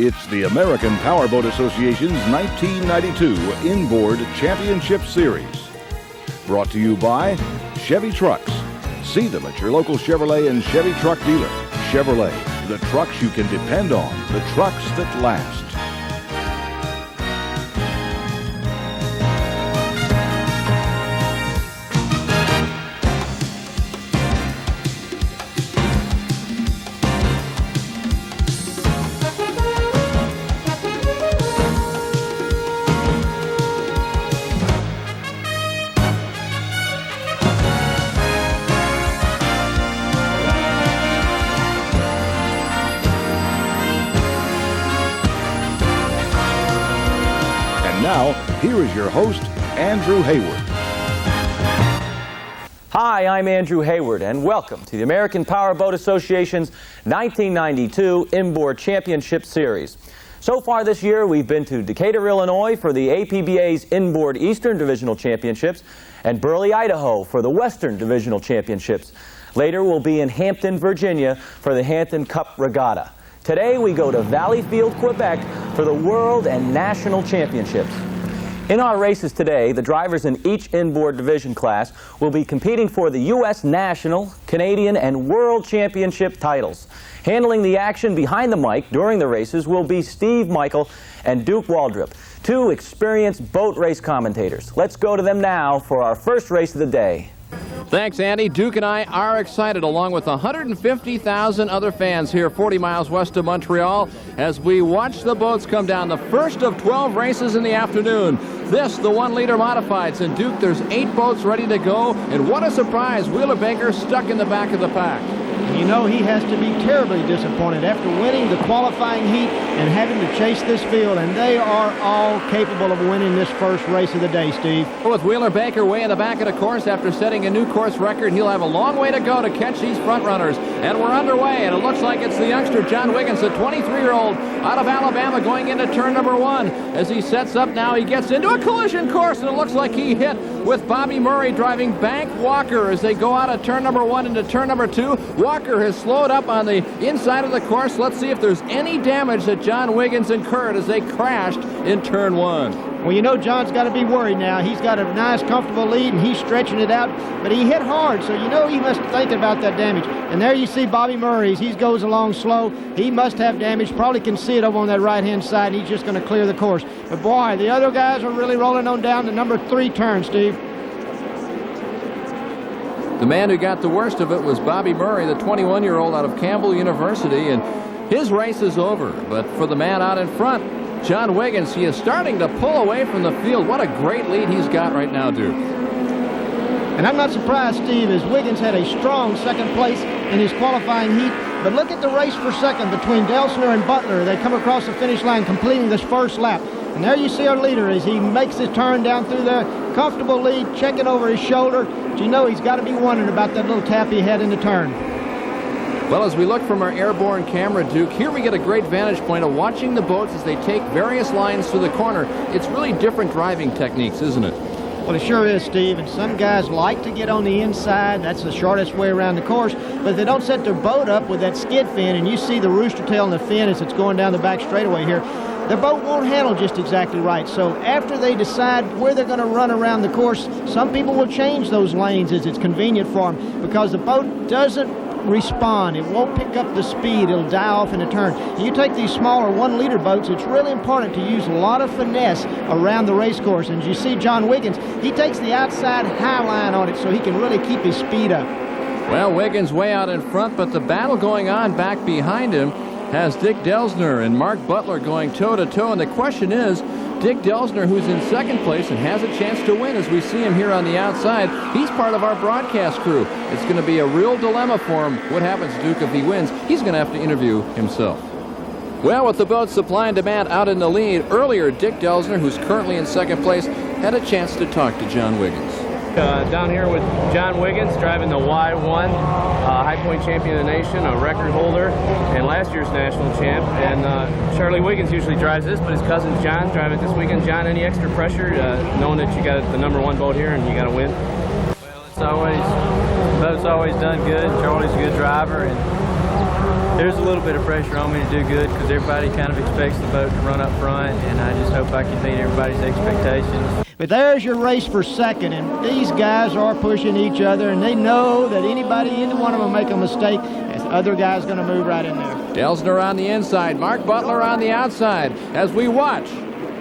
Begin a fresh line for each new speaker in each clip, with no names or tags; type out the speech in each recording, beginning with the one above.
It's the American Powerboat Association's 1992 Inboard Championship Series. Brought to you by Chevy Trucks. See them at your local Chevrolet and Chevy truck dealer. Chevrolet, the trucks you can depend on, the trucks that last. Now, here is your host, Andrew Hayward.
Hi, I'm Andrew Hayward, and welcome to the American Powerboat Association's 1992 Inboard Championship Series. So far this year, we've been to Decatur, Illinois for the APBA's Inboard Eastern Divisional Championships and Burley, Idaho for the Western Divisional Championships. Later, we'll be in Hampton, Virginia for the Hampton Cup Regatta. Today we go to Valleyfield, Quebec for the World and National Championships. In our races today, the drivers in each inboard division class will be competing for the U.S. National, Canadian, and World Championship titles. Handling the action behind the mic during the races will be Steve Michael and Duke Waldrop, two experienced boat race commentators. Let's go to them now for our first race of the day.
Thanks, Andy. Duke and I are excited, along with 150,000 other fans here 40 miles west of Montreal, as we watch the boats come down the first of 12 races in the afternoon. This, the 1-liter modifieds, and Duke, there's 8 boats ready to go, and what a surprise, Wheeler Baker stuck in the back of the pack.
You know he has to be terribly disappointed after winning the qualifying heat and having to chase this field, and they are all capable of winning this first race of the day, Steve.
With Wheeler Baker way in the back of the course after setting a new course record, he'll have a long way to go to catch these front runners. And we're underway, and it looks like it's the youngster John Wiggins, the 23-year-old out of Alabama, going into turn number 1. As he sets up now, he gets into a collision course, and it looks like he hit with Bobby Murray driving Bank Walker as they go out of turn number 1 into turn number 2. Walker has slowed up on the inside of the course. Let's see if there's any damage that John Wiggins incurred as they crashed in turn 1.
Well, you know John's got to be worried now. He's got a nice, comfortable lead, and he's stretching it out. But he hit hard, so you know he must think about that damage. And there you see Bobby Murray. He goes along slow. He must have damage. Probably can see it over on that right-hand side. He's just going to clear the course. But, boy, the other guys are really rolling on down to number 3 turn, Steve.
The man who got the worst of it was Bobby Murray, the 21-year-old out of Campbell University, and his race is over. But for the man out in front, John Wiggins, he is starting to pull away from the field. What a great lead he's got right now, Duke.
And I'm not surprised, Steve, as Wiggins had a strong second place in his qualifying heat. But look at the race for second between Delsner and Butler. They come across the finish line completing this first lap. And there you see our leader as he makes his turn down through the comfortable lead, checking over his shoulder. But you know he's got to be wondering about that little tap he had in the turn.
Well, as we look from our airborne camera, Duke, here we get a great vantage point of watching the boats as they take various lines to the corner. It's really different driving techniques, isn't it?
Well, it sure is, Steve, and some guys like to get on the inside. That's the shortest way around the course, but if they don't set their boat up with that skid fin, and you see the rooster tail and the fin as it's going down the back straightaway here, their boat won't handle just exactly right. So after they decide where they're going to run around the course, some people will change those lanes as it's convenient for them, because the boat doesn't respond. It won't pick up the speed. It'll die off in a turn. You take these smaller 1-liter boats, it's really important to use a lot of finesse around the race course. And as you see John Wiggins, he takes the outside high line on it so he can really keep his speed up.
Well, Wiggins way out in front, but the battle going on back behind him has Dick Delsner and Mark Butler going toe-to-toe. And the question is, Dick Delsner, who's in second place and has a chance to win as we see him here on the outside, he's part of our broadcast crew. It's going to be a real dilemma for him. What happens, Duke, if he wins? He's going to have to interview himself. Well, with the boats supply and demand out in the lead, earlier Dick Delsner, who's currently in second place, had a chance to talk to John Wiggins.
Down here with John Wiggins, driving the Y1, High Point champion of the nation, a record holder, and last year's national champ. And Charlie Wiggins usually drives this, but his cousin John driving it this weekend. John, any extra pressure knowing that you got the #1 boat here and you got to win?
Well, it's always about boat's always done good. Charlie's a good driver, and there's a little bit of pressure on me to do good because everybody kind of expects the boat to run up front, and I just hope I can meet everybody's expectations.
But there's your race for second, and these guys are pushing each other, and they know that either one of them make a mistake, the other guy's going to move right in there.
Delsner on the inside, Mark Butler on the outside as we watch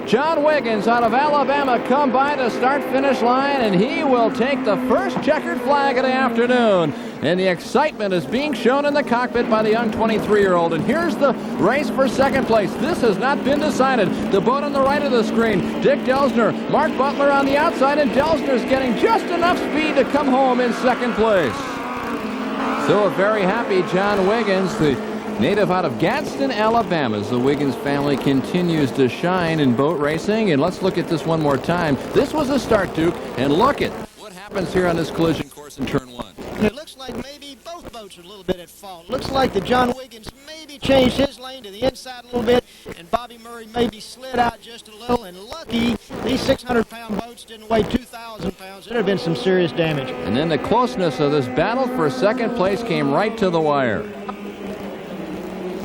John Wiggins out of Alabama come by the start-finish line, and he will take the first checkered flag of the afternoon. And the excitement is being shown in the cockpit by the young 23-year-old. And here's the race for second place. This has not been decided. The boat on the right of the screen, Dick Delsner, Mark Butler on the outside, and Delsner's getting just enough speed to come home in second place. So a very happy John Wiggins, the native out of Gadsden, Alabama, as the Wiggins family continues to shine in boat racing. And let's look at this one more time. This was a start, Duke, and look at what happens here on this collision course in turn one.
It looks like maybe both boats are a little bit at fault. Looks like the John Wiggins maybe changed his lane to the inside a little bit, and Bobby Murray maybe slid out just a little. And lucky these 600-pound boats didn't weigh 2,000 pounds. There'd have been some serious damage.
And then the closeness of this battle for second place came right to the wire.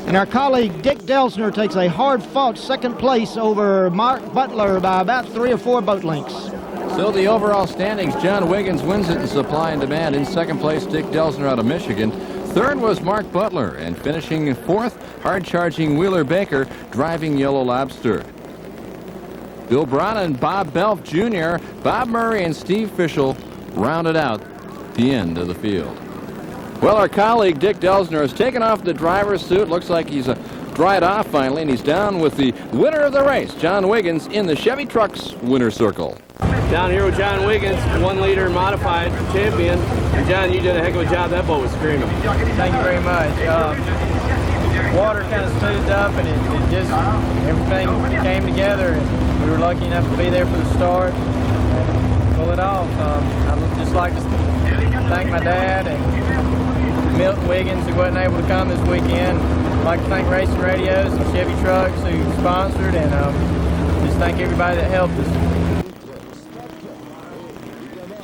And our colleague Dick Delsner takes a hard-fought second place over Mark Butler by about 3 or 4 boat lengths.
So the overall standings, John Wiggins wins it in supply and demand. In second place, Dick Delsner out of Michigan. Third was Mark Butler, and finishing fourth, hard-charging Wheeler Baker, driving Yellow Lobster. Bill Braun and Bob Belf Jr., Bob Murray and Steve Fischel rounded out the end of the field. Well, our colleague Dick Delsner has taken off the driver's suit. Looks like he's dried off finally, and he's down with the winner of the race, John Wiggins, in the Chevy Trucks winner's circle.
Down here with John Wiggins, 1-liter modified champion. And John, you did a heck of a job. That boat was screaming.
Thank you very much. Water kind of smoothed up, and it just, everything came together, and we were lucky enough to be there for the start and pull it off. I'd just like to thank my dad and Milton Wiggins, who wasn't able to come this weekend. I'd like to thank Racing Radios and Chevy Trucks, who sponsored, and just thank everybody that helped us.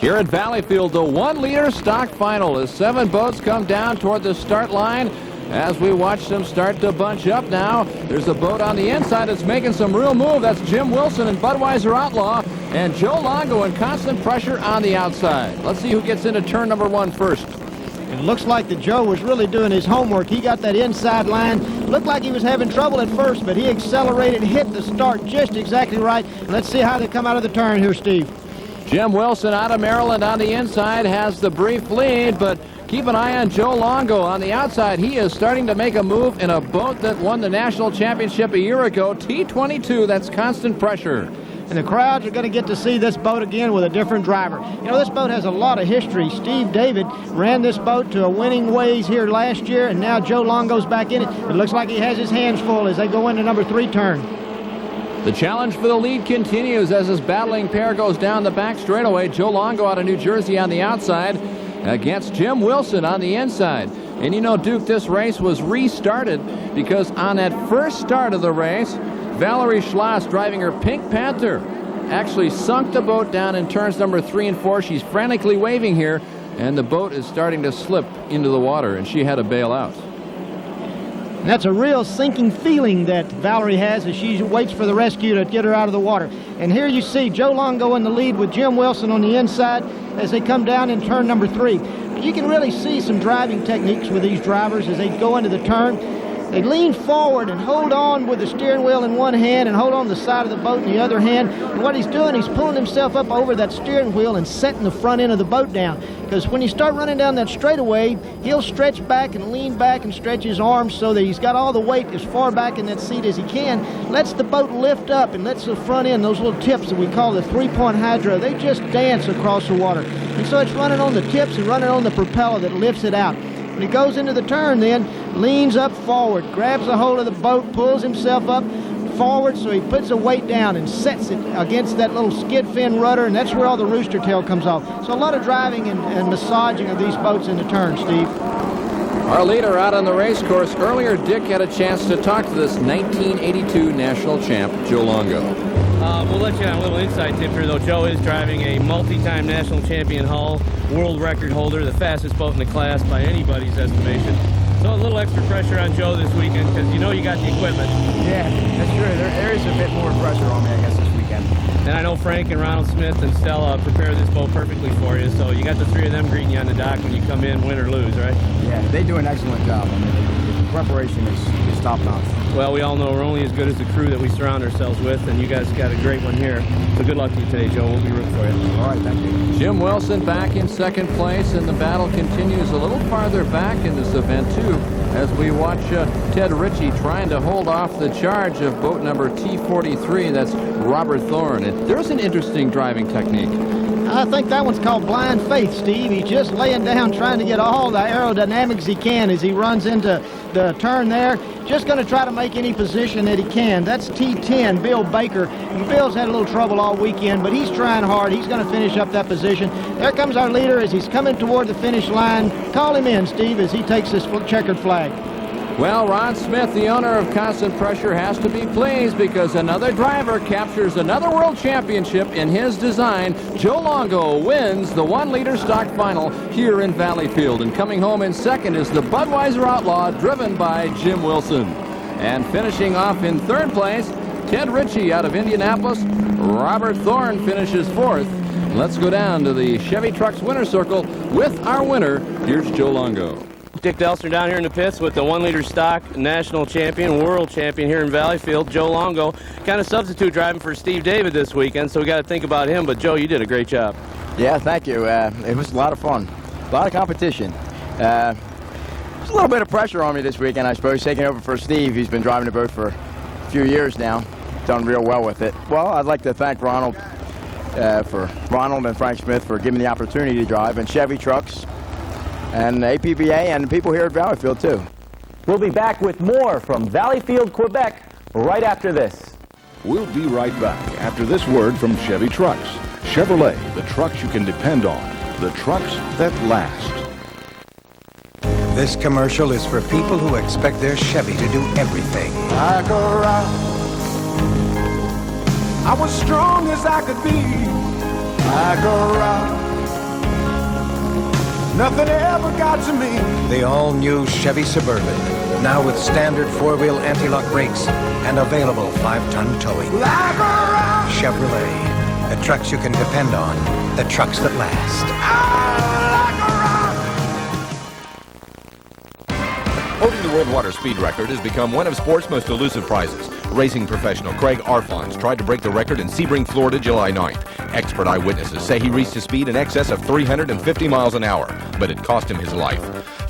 Here at Valleyfield, the 1-liter stock final as 7 boats come down toward the start line. As we watch them start to bunch up now, there's a boat on the inside that's making some real move. That's Jim Wilson and Budweiser Outlaw, and Joe Longo in constant pressure on the outside. Let's see who gets into turn number 1 first.
It looks like that Joe was really doing his homework. He got that inside line. Looked like he was having trouble at first, but he accelerated, hit the start just exactly right. Let's see how they come out of the turn here, Steve.
Jim Wilson out of Maryland on the inside has the brief lead, but keep an eye on Joe Longo on the outside. He is starting to make a move in a boat that won the national championship a year ago, T22. That's constant pressure.
And the crowds are going to get to see this boat again with a different driver. You know, this boat has a lot of history. Steve David ran this boat to a winning ways here last year, and now Joe Longo's back in it. It looks like he has his hands full as they go into number 3 turn.
The challenge for the lead continues as this battling pair goes down the back straightaway. Joe Longo out of New Jersey on the outside against Jim Wilson on the inside. And you know, Duke, this race was restarted because on that first start of the race, Valerie Schloss, driving her Pink Panther, actually sunk the boat down in turns number 3 and 4. She's frantically waving here, and the boat is starting to slip into the water, and she had to bail out.
And that's a real sinking feeling that Valerie has as she waits for the rescue to get her out of the water. And here you see Joe Longo in the lead with Jim Wilson on the inside as they come down in turn number 3. You can really see some driving techniques with these drivers as they go into the turn. They lean forward and hold on with the steering wheel in one hand and hold on the side of the boat in the other hand. And what he's doing, he's pulling himself up over that steering wheel and setting the front end of the boat down. Because when you start running down that straightaway, he'll stretch back and lean back and stretch his arms so that he's got all the weight as far back in that seat as he can. Lets the boat lift up and lets the front end, those little tips that we call the 3-point hydro, they just dance across the water. And so it's running on the tips and running on the propeller that lifts it out. When he goes into the turn then, leans up forward, grabs a hold of the boat, pulls himself up forward so he puts the weight down and sets it against that little skid fin rudder, and that's where all the rooster tail comes off. So a lot of driving and massaging of these boats in the turn, Steve.
Our leader out on the race course. Earlier, Dick had a chance to talk to this 1982 national champ, Joe Longo.
We'll let you on a little inside tip here, though. Joe is driving a multi-time national champion hull, world record holder, the fastest boat in the class by anybody's estimation. So a little extra pressure on Joe this weekend because you know you got the equipment.
Yeah, that's true. There is a bit more pressure on me, I guess, this weekend.
And I know Frank and Ronald Smith and Stella prepare this boat perfectly for you, so you got the three of them greeting you on the dock when you come in, win or lose, right?
Yeah, they do an excellent job. I mean, the preparation is top-notch.
Well, we all know we're only as good as the crew that we surround ourselves with, and you guys got a great one here. So good luck to you today, Joe. We'll be rooting for you.
All right, thank you.
Jim Wilson back in second place, and the battle continues a little farther back in this event, too, as we watch Ted Ritchie trying to hold off the charge of boat number T43. That's Robert Thorne. And there's an interesting driving technique.
I think that one's called blind faith, Steve. He's just laying down trying to get all the aerodynamics he can as he runs into the turn there. Just going to try to make any position that he can. That's T10, Bill Baker. Bill's had a little trouble all weekend, but he's trying hard. He's going to finish up that position. There comes our leader as he's coming toward the finish line. Call him in, Steve, as he takes this checkered flag.
Well, Ron Smith, the owner of Constant Pressure, has to be pleased because another driver captures another world championship in his design. Joe Longo wins the 1-liter stock final here in Valleyfield. And coming home in second is the Budweiser Outlaw, driven by Jim Wilson. And finishing off in third place, Ted Ritchie out of Indianapolis. Robert Thorne finishes fourth. Let's go down to the Chevy Trucks winner circle with our winner. Here's Joe Longo.
Dick Delster down here in the pits with the 1-liter stock national champion, world champion here in Valleyfield, Joe Longo. Kind of substitute driving for Steve David this weekend, so we got to think about him. But Joe, you did a great job.
Yeah, thank you. It was a lot of fun. A lot of competition. There's a little bit of pressure on me this weekend, I suppose, taking over for Steve. He's been driving the boat for a few years now. Done real well with it. Well, I'd like to thank Ronald and Frank Smith for giving me the opportunity to drive, and Chevy Trucks, and APBA, and the people here at Valleyfield, too.
We'll be back with more from Valleyfield, Quebec, right after this.
We'll be right back after this word from Chevy Trucks. Chevrolet, the trucks you can depend on, the trucks that last.
This commercial is for people who expect their Chevy to do everything.
Like a rock, I was strong as I could be. Like a rock, nothing ever got to me.
The all-new Chevy Suburban, now with standard 4-wheel anti-lock brakes and available 5-ton towing.
Like a rock,
Chevrolet, the trucks you can depend on, the trucks that last.
like a rock.
Holding the World Water Speed record has become one of sport's most elusive prizes. Racing professional Craig Arfons tried to break the record in Sebring, Florida, July 9th. Expert eyewitnesses say he reached a speed in excess of 350 miles an hour, but it cost him his life.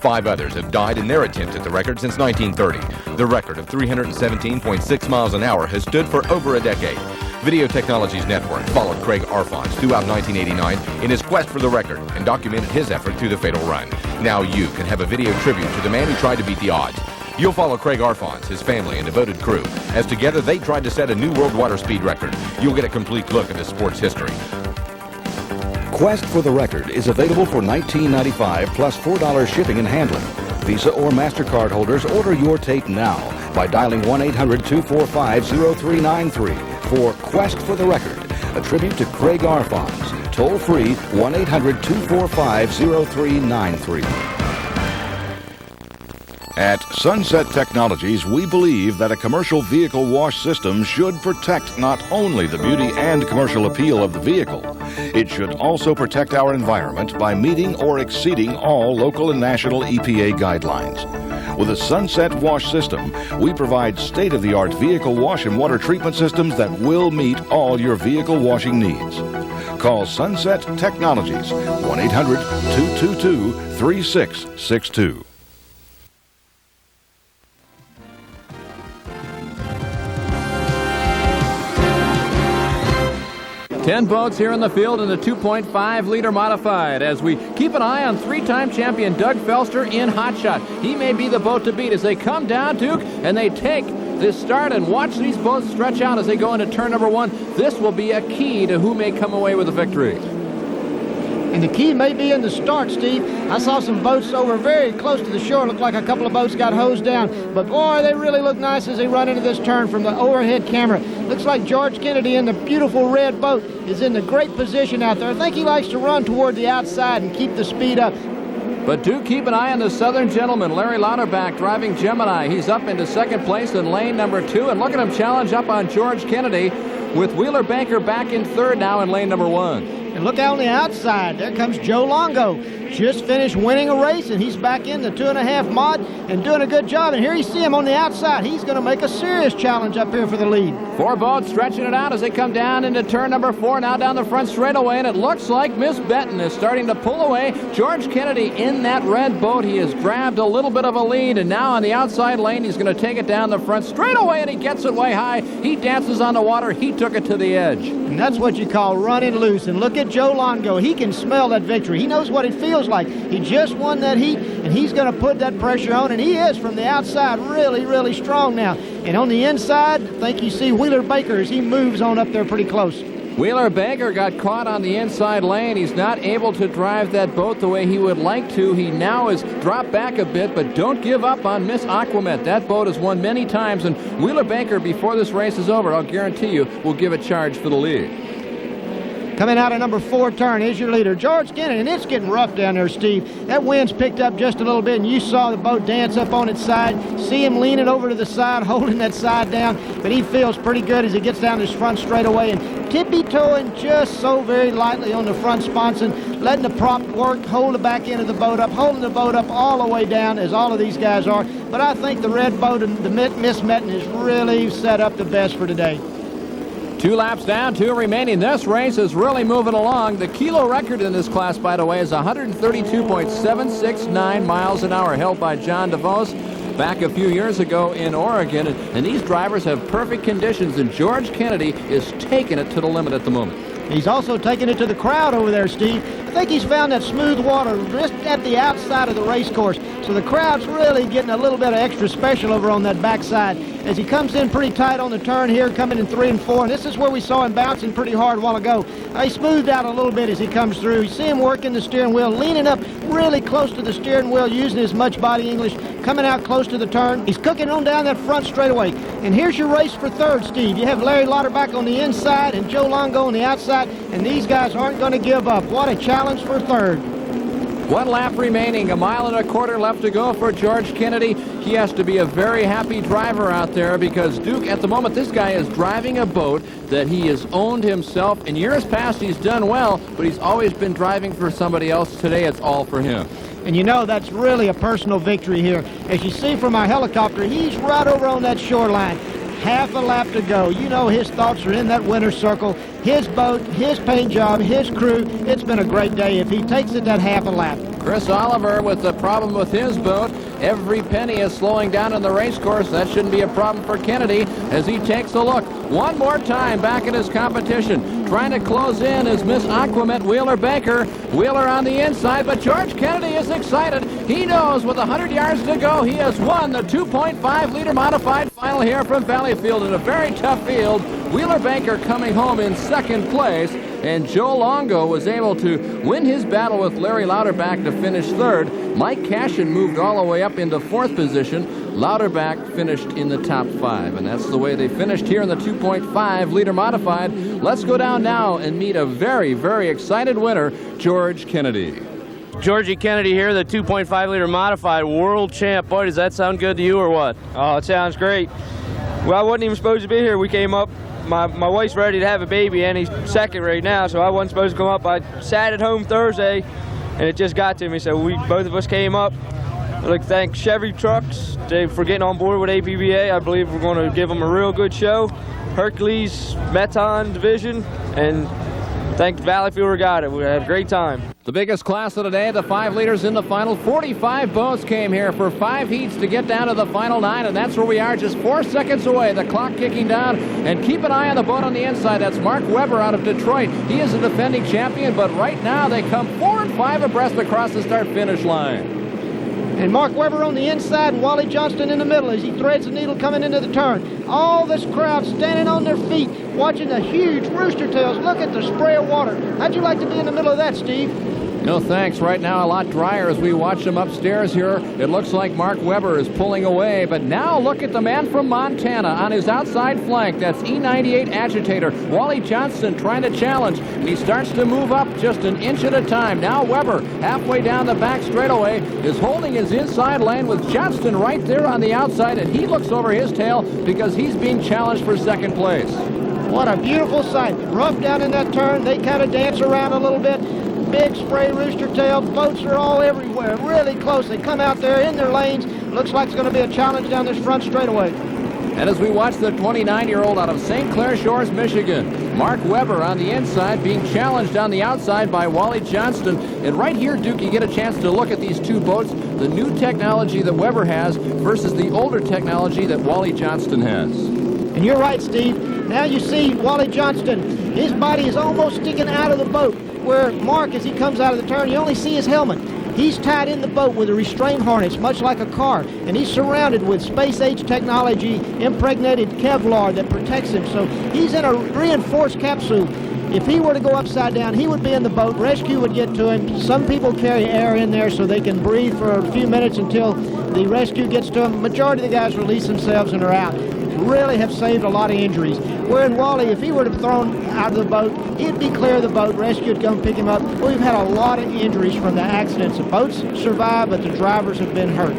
5 others have died in their attempt at the record since 1930. The record of 317.6 miles an hour has stood for over a decade. Video Technologies Network followed Craig Arfons throughout 1989 in his quest for the record and documented his effort through the fatal run. Now you can have a video tribute to the man who tried to beat the odds. You'll follow Craig Arfons, his family, and devoted crew, as together they tried to set a new world water speed record. You'll get a complete look at the sport's history.
Quest for the Record is available for $19.95 plus $4 shipping and handling. Visa or MasterCard holders, order your tape now by dialing 1-800-245-0393 for Quest for the Record, a tribute to Craig Arfons. Toll free 1-800-245-0393. At Sunset Technologies, we believe that a commercial vehicle wash system should protect not only the beauty and commercial appeal of the vehicle, it should also protect our environment by meeting or exceeding all local and national EPA guidelines. With a Sunset Wash system, we provide state-of-the-art vehicle wash and water treatment systems that will meet all your vehicle washing needs. Call Sunset Technologies, 1-800-222-3662.
10 boats here in the field in the 2.5-liter modified as we keep an eye on 3-time champion Doug Felster in Hot Shot. He may be the boat to beat as they come down, Duke, and they take this start and watch these boats stretch out as they go into turn number 1. This will be a key to who may come away with the victory.
And the key may be in the start, Steve. I saw some boats over very close to the shore. Looked like a couple of boats got hosed down. But boy, they really look nice as they run into this turn from the overhead camera. Looks like George Kennedy in the beautiful red boat is in the great position out there. I think he likes to run toward the outside and keep the speed up.
But do keep an eye on the Southern gentleman, Larry Lauterbach, driving Gemini. He's up into second place in lane number 2. And look at him challenge up on George Kennedy, with Wheeler Baker back in third now in lane number 1.
And look out on the outside. There comes Joe Longo. Just finished winning a race, and he's back in the 2.5 mod and doing a good job. And here you see him on the outside. He's going to make a serious challenge up here for the lead.
4 boats stretching it out as they come down into turn number 4, now down the front straightaway, and it looks like Miss Benton is starting to pull away. George Kennedy in that red boat. He has grabbed a little bit of a lead, and now on the outside lane, he's going to take it down the front straightaway, and he gets it way high. He dances on the water. He took it to the edge.
And that's what you call running loose. And look at Joe Longo. He can smell that victory. He knows what it feels like. He just won that heat, and he's going to put that pressure on, and he is from the outside really, really strong now. And on the inside, I think you see Wheeler Baker as he moves on up there pretty close.
Wheeler Baker got caught on the inside lane. He's not able to drive that boat the way he would like to. He now has dropped back a bit, but don't give up on Miss Aquamet. That boat has won many times, and Wheeler Baker, before this race is over, I'll guarantee you, will give a charge for the lead.
Coming out of number 4 turn is your leader, George Kennedy, and it's getting rough down there, Steve. That wind's picked up just a little bit, and you saw the boat dance up on its side. See him leaning over to the side, holding that side down, but he feels pretty good as he gets down this front straightaway and tippy-toeing just so very lightly on the front sponson, letting the prop work, hold the back end of the boat up, holding the boat up all the way down, as all of these guys are. But I think the red boat and the Miss Benton is really set up the best for today.
2 laps down, 2 remaining. This race is really moving along. The kilo record in this class, by the way, is 132.769 miles an hour, held by John DeVos back a few years ago in Oregon. And these drivers have perfect conditions, and George Kennedy is taking it to the limit at the moment.
He's also taking it to the crowd over there, Steve. I think he's found that smooth water just at the outside of the race course. So the crowd's really getting a little bit of extra special over on that backside as he comes in pretty tight on the turn here, coming in 3 and 4. And this is where we saw him bouncing pretty hard a while ago. He smoothed out a little bit as he comes through. You see him working the steering wheel, leaning up really close to the steering wheel, using his much body English, coming out close to the turn. He's cooking on down that front straightaway. And here's your race for third, Steve. You have Larry Lauterbach on the inside and Joe Longo on the outside, and these guys aren't going to give up. What a challenge for third.
1 lap remaining, 1.25 miles left to go for George Kennedy. He has to be a very happy driver out there because Duke, at the moment, this guy is driving a boat that he has owned himself. In years past, he's done well, but he's always been driving for somebody else. Today, it's all for him.
And you know that's really a personal victory here. As you see from our helicopter, he's right over on that shoreline. Half a lap to go. You know his thoughts are in that winner's circle. His boat, his paint job, his crew. It's been a great day if he takes it that half a lap.
Chris Oliver with the problem with his boat. Every penny is slowing down on the race course. That shouldn't be a problem for Kennedy as he takes a look. One more time back at his competition. Trying to close in is Miss Aquamet Wheeler Baker. Wheeler on the inside, but George Kennedy is excited. He knows with 100 yards to go, he has won the 2.5-liter modified final here from Valleyfield in a very tough field. Wheeler Baker coming home in second place, and Joe Longo was able to win his battle with Larry Lauterbach to finish third. Mike Cashin moved all the way up into 4th position. Lauterbach finished in the top 5, and that's the way they finished here in the 2.5-liter modified. Let's go down now and meet a very, very excited winner, George Kennedy.
Georgie Kennedy here, the 2.5-liter modified world champ. Boy, does that sound good to you or what?
Oh, it sounds great. Well, I wasn't even supposed to be here. We came up. My wife's ready to have a baby, and he's second right now, so I wasn't supposed to come up. I sat at home Thursday, and it just got to me, so both of us came up. I'd like to thank Chevy Trucks for getting on board with APBA. I believe we're going to give them a real good show. Hercules, Meton Division, and thank Valleyfield Regatta. We had a great time.
The biggest class of the day, the 5 liters in the final. 45 boats came here for 5 heats to get down to the final 9, and that's where we are, just 4 seconds away. The clock kicking down, and keep an eye on the boat on the inside. That's Mark Webber out of Detroit. He is a defending champion, but right now they come 4 and 5 abreast across the start-finish line.
And Mark Webber on the inside and Wally Johnston in the middle as he threads the needle coming into the turn. All this crowd standing on their feet, watching the huge rooster tails. Look at the spray of water. How'd you like to be in the middle of that, Steve?
No thanks. Right now a lot drier as we watch them upstairs here. It looks like Mark Webber is pulling away, but now look at the man from Montana on his outside flank. That's E98 Agitator. Wally Johnston trying to challenge. He starts to move up just an inch at a time. Now Webber, halfway down the back straightaway, is holding his inside lane with Johnston right there on the outside, and he looks over his tail because he's being challenged for second place.
What a beautiful sight. Rough down in that turn. They kind of dance around a little bit. Big spray rooster tail. Boats are all everywhere, really close. They come out there in their lanes. Looks like it's going to be a challenge down this front straightaway.
And as we watch the 29-year-old out of St. Clair Shores, Michigan, Mark Webber on the inside being challenged on the outside by Wally Johnston. And right here, Duke, you get a chance to look at these two boats, the new technology that Webber has versus the older technology that Wally Johnston has.
And you're right, Steve. Now you see Wally Johnston. His body is almost sticking out of the boat, where Mark, as he comes out of the turn, you only see his helmet. He's tied in the boat with a restraint harness, much like a car, and he's surrounded with space-age technology, impregnated Kevlar that protects him. So he's in a reinforced capsule. If he were to go upside down, he would be in the boat. Rescue would get to him. Some people carry air in there so they can breathe for a few minutes until the rescue gets to him. Majority of the guys release themselves and are out. Really have saved a lot of injuries. Where in Wally, if he were to be thrown out of the boat, he'd be clear of the boat. Rescue would come pick him up. We've had a lot of injuries from the accidents. The boats survived, but the drivers have been hurt.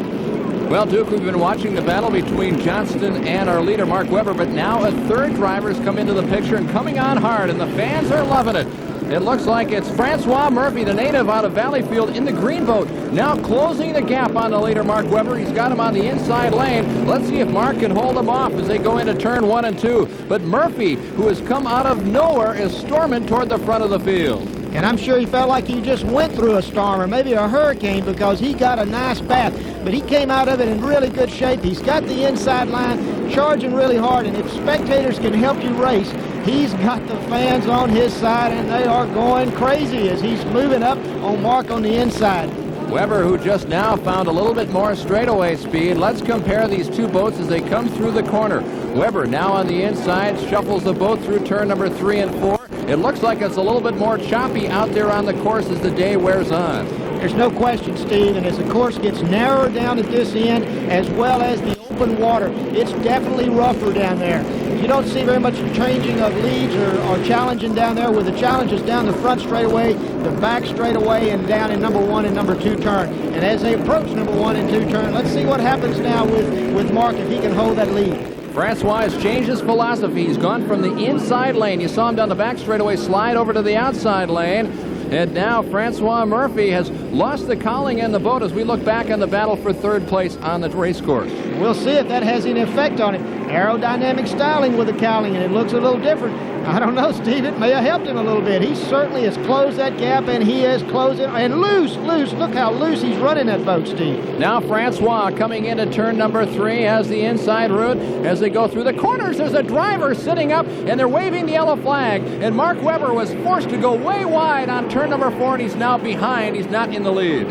Well, Duke, we've been watching the battle between Johnston and our leader, Mark Webber, but now a third driver's come into the picture and coming on hard, and the fans are loving it. It looks like it's Francois Murphy, the native out of Valleyfield, in the green boat, now closing the gap on the leader, Mark Webber. He's got him on the inside lane. Let's see if Mark can hold him off as they go into turn 1 and 2. But Murphy, who has come out of nowhere, is storming toward the front of the field.
And I'm sure he felt like he just went through a storm or maybe a hurricane because he got a nice bath. But he came out of it in really good shape. He's got the inside line, charging really hard. And if spectators can help you race, he's got the fans on his side, and they are going crazy as he's moving up on Mark on the inside.
Webber, who just now found a little bit more straightaway speed. Let's compare these two boats as they come through the corner. Webber now on the inside, shuffles the boat through turn number 3 and 4. It looks like it's a little bit more choppy out there on the course as the day wears on.
There's no question, Steve, and as the course gets narrower down at this end, as well as the open water, it's definitely rougher down there. You don't see very much changing of leads or challenging down there, with the challenges down the front straightaway, the back straightaway, and down in number 1 and number 2 turn. And as they approach number 1 and 2 turn, let's see what happens now with Mark if he can hold that lead.
Francois has changed his philosophy. He's gone from the inside lane. You saw him down the back straightaway slide over to the outside lane. And now Francois Murphy has lost the cowling in the boat as we look back on the battle for third place on the race course.
We'll see if that has any effect on him. Aerodynamic styling with the cowling, and it looks a little different. I don't know, Steve. It may have helped him a little bit. He certainly has closed that gap, and he is closing. And loose. Look how loose he's running that boat, Steve.
Now Francois coming into turn number 3 has the inside route. As they go through the corners, there's a driver sitting up, and they're waving the yellow flag. And Mark Webber was forced to go way wide on turn number 4, and he's now behind. He's not in the lead.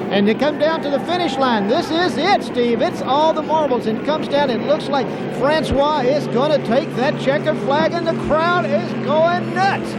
And they come down to the finish line. This is it, Steve. It's all the marbles, and it comes down. It looks like Francois is going to take that checkered flag, and the crowd is going nuts.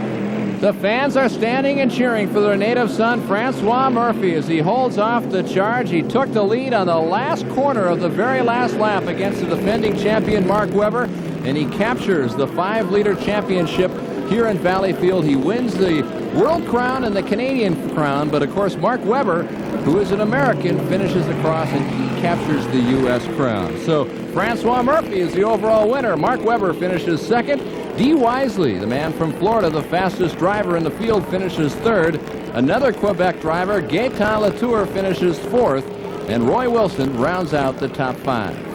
The fans are standing and cheering for their native son, Francois Murphy, as he holds off the charge. He took the lead on the last corner of the very last lap against the defending champion, Mark Webber, and he captures the 5-liter championship here in Valleyfield. He wins the World Crown and the Canadian Crown, but of course Mark Webber, who is an American, finishes the cross and he captures the U.S. Crown. So Francois Murphy is the overall winner. Mark Webber finishes second. Dee Wisely, the man from Florida, the fastest driver in the field, finishes third. Another Quebec driver, Gaetan Latour, finishes fourth, and Roy Wilson rounds out the top 5.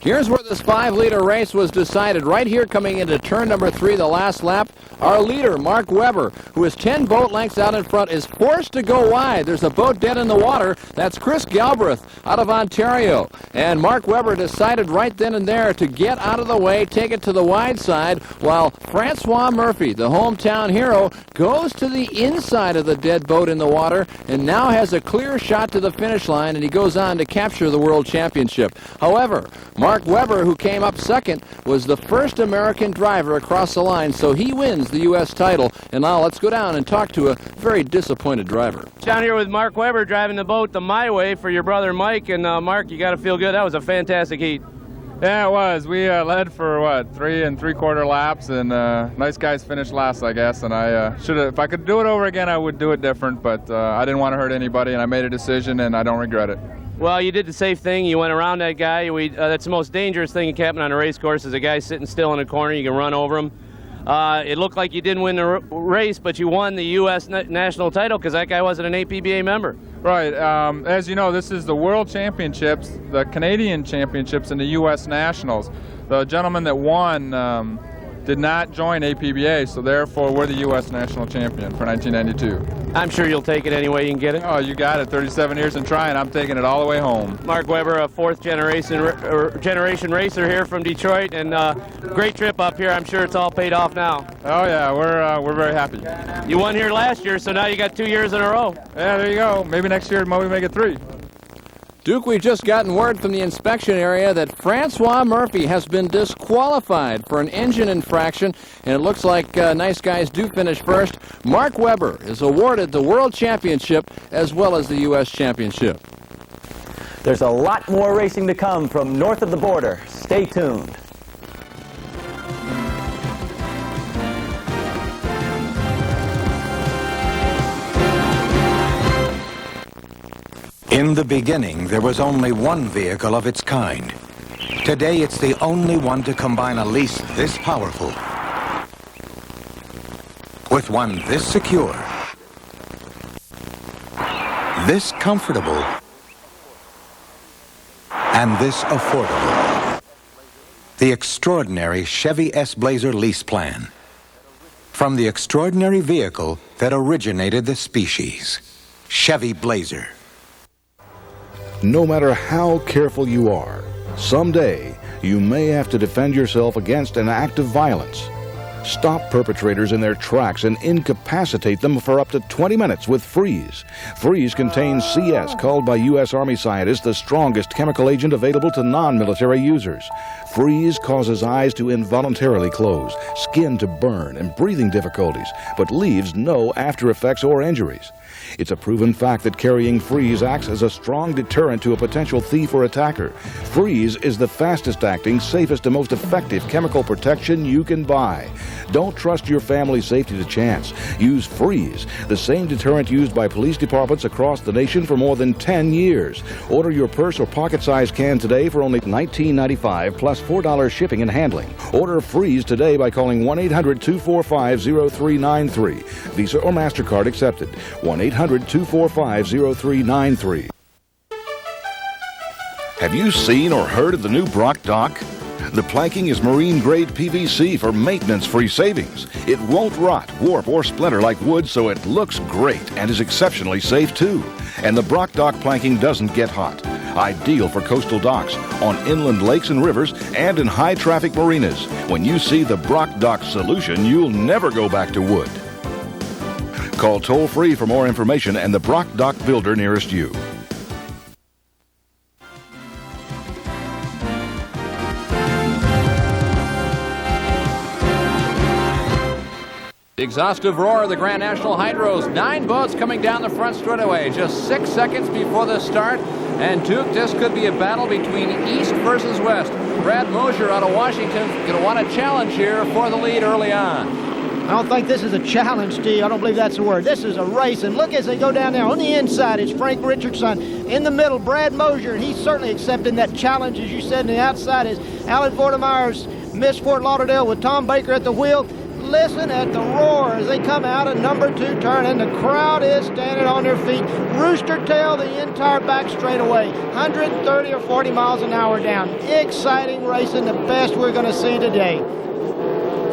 Here's where this 5-liter race was decided. Right here coming into turn number 3, the last lap, our leader, Mark Webber, who is 10 boat lengths out in front, is forced to go wide. There's a boat dead in the water. That's Chris Galbraith out of Ontario. And Mark Webber decided right then and there to get out of the way, take it to the wide side, while Francois Murphy, the hometown hero, goes to the inside of the dead boat in the water and now has a clear shot to the finish line, and he goes on to capture the World Championship. However, Mark Mark Webber, who came up second, was the first American driver across the line, so he wins the U.S. title. And now let's go down and talk to a very disappointed driver.
Down here with Mark Webber driving the boat the My Way for your brother Mike. And Mark, you got to feel good. That was a fantastic heat.
Yeah, it was. We led for, 3 3/4 laps, and nice guys finished last, I guess. And I should have, if I could do it over again, I would do it different, but I didn't want to hurt anybody, and I made a decision, and I don't regret it.
Well, you did the safe thing. You went around that guy. That's the most dangerous thing that can happen on a race course is a guy sitting still in a corner. You can run over him. It looked like you didn't win the race, but you won the U.S. national title because that guy wasn't an APBA member.
Right. As you know, this is the World Championships, the Canadian Championships, and the U.S. Nationals. The gentleman that won did not join APBA, so therefore we're the U.S. National Champion for 1992.
I'm sure you'll take it any way you can get it.
Oh, you got it. 37 years in trying. I'm taking it all the way home.
Mark Webber, a fourth-generation racer here from Detroit, and great trip up here. I'm sure it's all paid off now.
Oh, yeah. We're very happy.
You won here last year, so now you got 2 years in a row.
Yeah, there you go. Maybe next year we make it 3.
Duke, we've just gotten word from the inspection area that Francois Murphy has been disqualified for an engine infraction, and it looks like nice guys do finish first. Mark Webber is awarded the World Championship as well as the U.S. Championship.
There's a lot more racing to come from north of the border. Stay tuned.
In the beginning, there was only one vehicle of its kind. Today, it's the only one to combine a lease this powerful with one this secure, this comfortable, and this affordable. The extraordinary Chevy S-Blazer lease plan. From the extraordinary vehicle that originated the species, Chevy Blazer.
No matter how careful you are, someday you may have to defend yourself against an act of violence. Stop perpetrators in their tracks and incapacitate them for up to 20 minutes with Freeze. Freeze contains CS, called by U.S. Army scientists the strongest chemical agent available to non-military users. Freeze causes eyes to involuntarily close, skin to burn, and breathing difficulties, but leaves no after effects or injuries. It's a proven fact that carrying Freeze acts as a strong deterrent to a potential thief or attacker. Freeze is the fastest acting, safest, and most effective chemical protection you can buy. Don't trust your family's safety to chance. Use Freeze, the same deterrent used by police departments across the nation for more than 10 years. Order your purse or pocket-sized can today for only $19.95 plus $4 shipping and handling. Order Freeze today by calling 1-800-245-0393. Visa or MasterCard accepted. 1-800-245-0393. Have you seen or heard of the new Brock Dock? The planking is marine-grade PVC for maintenance-free savings. It won't rot, warp, or splinter like wood, so it looks great and is exceptionally safe, too. And the Brock Dock planking doesn't get hot. Ideal for coastal docks, on inland lakes and rivers, and in high-traffic marinas. When you see the Brock Dock solution, you'll never go back to wood. Call toll-free for more information and the Brock Dock builder nearest you.
The exhaustive roar of the Grand National Hydros. 9 boats coming down the front straightaway. Just 6 seconds before the start. And Duke, this could be a battle between East versus West. Brad Mosier out of Washington going to want a challenge here for the lead early on.
I don't think this is a challenge, Steve. I don't believe that's the word. This is a race, and look as they go down there. On the inside is Frank Richardson. In the middle, Brad Mosier, and he's certainly accepting that challenge, as you said. And the outside is Alan Fortemeyer's Miss Fort Lauderdale with Tom Baker at the wheel. Listen at the roar as they come out of number 2 turn, and the crowd is standing on their feet. Rooster tail the entire back straightaway, 130 or 40 miles an hour down. Exciting racing, the best we're going to see today.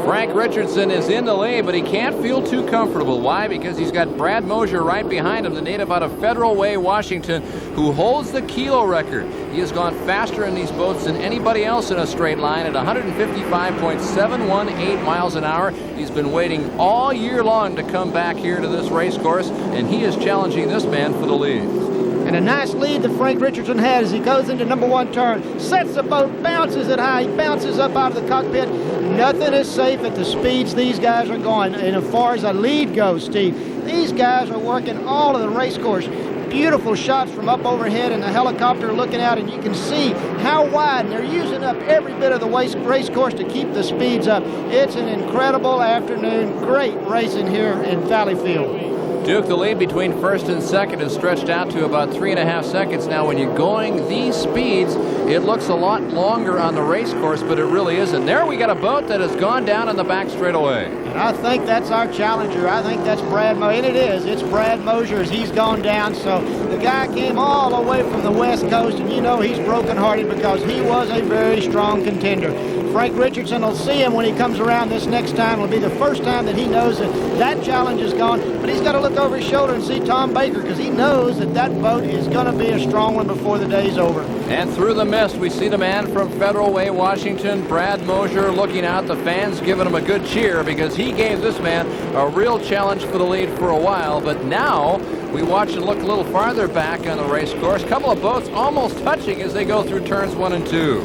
Frank Richardson is in the lead, but he can't feel too comfortable. Why? Because he's got Brad Mosier right behind him, the native out of Federal Way, Washington, who holds the kilo record. He has gone faster in these boats than anybody else in a straight line at 155.718 miles an hour. He's been waiting all year long to come back here to this race course, and he is challenging this man for the lead.
And And a nice lead that Frank Richardson had as he goes into number 1 turn. Sets the boat, bounces it high, he bounces up out of the cockpit. Nothing is safe at the speeds these guys are going. And as far as a lead goes, Steve, these guys are working all of the race course. Beautiful shots from up overhead in the helicopter looking out, and you can see how wide, and they're using up every bit of the race course to keep the speeds up. It's an incredible afternoon. Great racing here in Valleyfield.
Duke, the lead between first and second is stretched out to about 3.5 seconds. Now, when you're going these speeds, it looks a lot longer on the race course, but it really isn't. There we got a boat that has gone down in the back straightaway.
And I think that's our challenger. I think that's Brad Mosier. And it is. It's Brad Mosier as he's gone down. So the guy came all the way from the West Coast, and you know he's brokenhearted because he was a very strong contender. Frank Richardson will see him when he comes around this next time. It'll be the first time that he knows that that challenge is gone. But he's got to look over his shoulder and see Tom Baker because he knows that that boat is going to be a strong one before the day's over.
And through the mist, we see the man from Federal Way, Washington, Brad Mosier, looking out. The fans giving him a good cheer because he gave this man a real challenge for the lead for a while. But now we watch and look a little farther back on the race course. A couple of boats almost touching as they go through turns 1 and 2.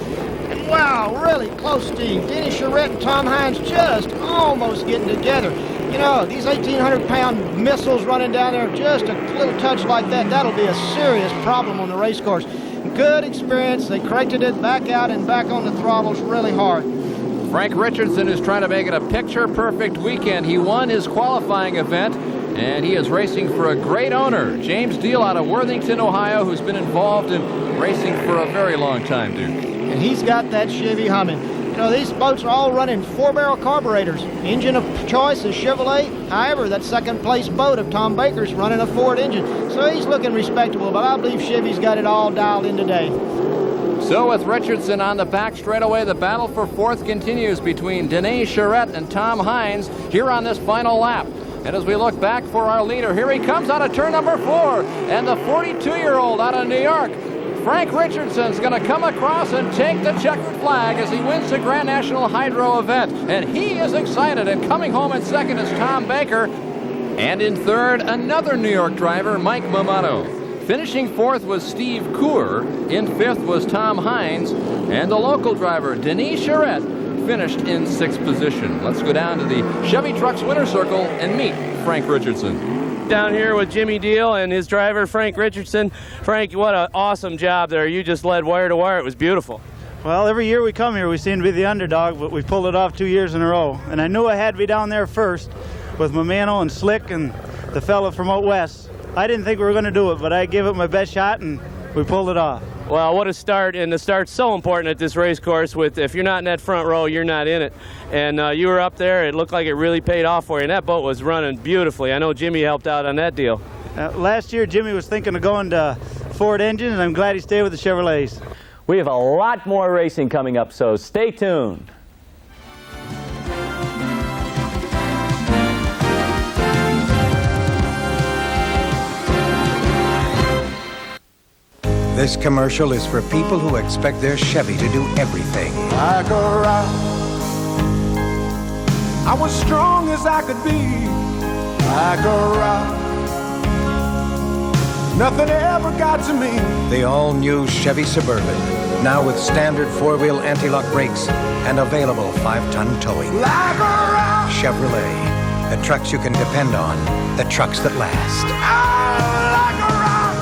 Wow, really close, Steve. Denny Charette and Tom Hines just almost getting together. You know, these 1,800-pound missiles running down there, just a little touch like that, that'll be a serious problem on the race course. Good experience. They corrected it back out and back on the throttles really hard.
Frank Richardson is trying to make it a picture-perfect weekend. He won his qualifying event, and he is racing for a great owner, James Deal out of Worthington, Ohio, who's been involved in racing for a very long time, Duke.
And he's got that Chevy humming. You know, these boats are all running 4-barrel carburetors. Engine of choice is Chevrolet. However, that second-place boat of Tom Baker's running a Ford engine. So he's looking respectable, but I believe Chevy's got it all dialed in today.
So with Richardson on the back straightaway, the battle for fourth continues between Denny Charette and Tom Hines here on this final lap. And as we look back for our leader, here he comes out of turn number 4. And the 42-year-old out of New York, Frank Richardson's going to come across and take the checkered flag as he wins the Grand National Hydro event. And he is excited. And coming home in second is Tom Baker. And in third, another New York driver, Mike Mamato. Finishing fourth was Steve Coor. In fifth was Tom Hines. And the local driver, Denny Charette, finished in sixth position. Let's go down to the Chevy Trucks winner's circle and meet Frank Richardson.
Down here with Jimmy Deal and his driver, Frank Richardson. Frank, what an awesome job there. You just led wire to wire. It was beautiful.
Well, every year we come here, we seem to be the underdog, but we pulled it off 2 years in a row. And I knew I had to be down there first with Mamano and Slick and the fella from out west. I didn't think we were going to do it, but I gave it my best shot, and we pulled it off.
Well, what a start, and the start's so important at this race course. With if you're not in that front row, you're not in it. And you were up there. It looked like it really paid off for you, and that boat was running beautifully. I know Jimmy helped out on that deal.
Last year, Jimmy was thinking of going to Ford engines, and I'm glad he stayed with the Chevrolets.
We have a lot more racing coming up, so stay tuned.
This commercial is for people who expect their Chevy to do everything.
Like a rock, I was strong as I could be. Like a rock, nothing ever got to me.
The all-new Chevy Suburban, now with standard four-wheel anti-lock brakes and available 5-ton towing.
Like a rock,
Chevrolet, the trucks you can depend on, the trucks that last.
like a rock.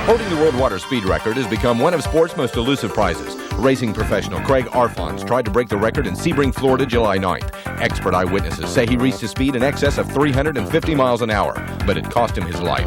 Holding the world water speed record has become one of sport's most elusive prizes. Racing professional Craig Arfons tried to break the record in Sebring, Florida, July 9th. Expert eyewitnesses say he reached a speed in excess of 350 miles an hour, but it cost him his life.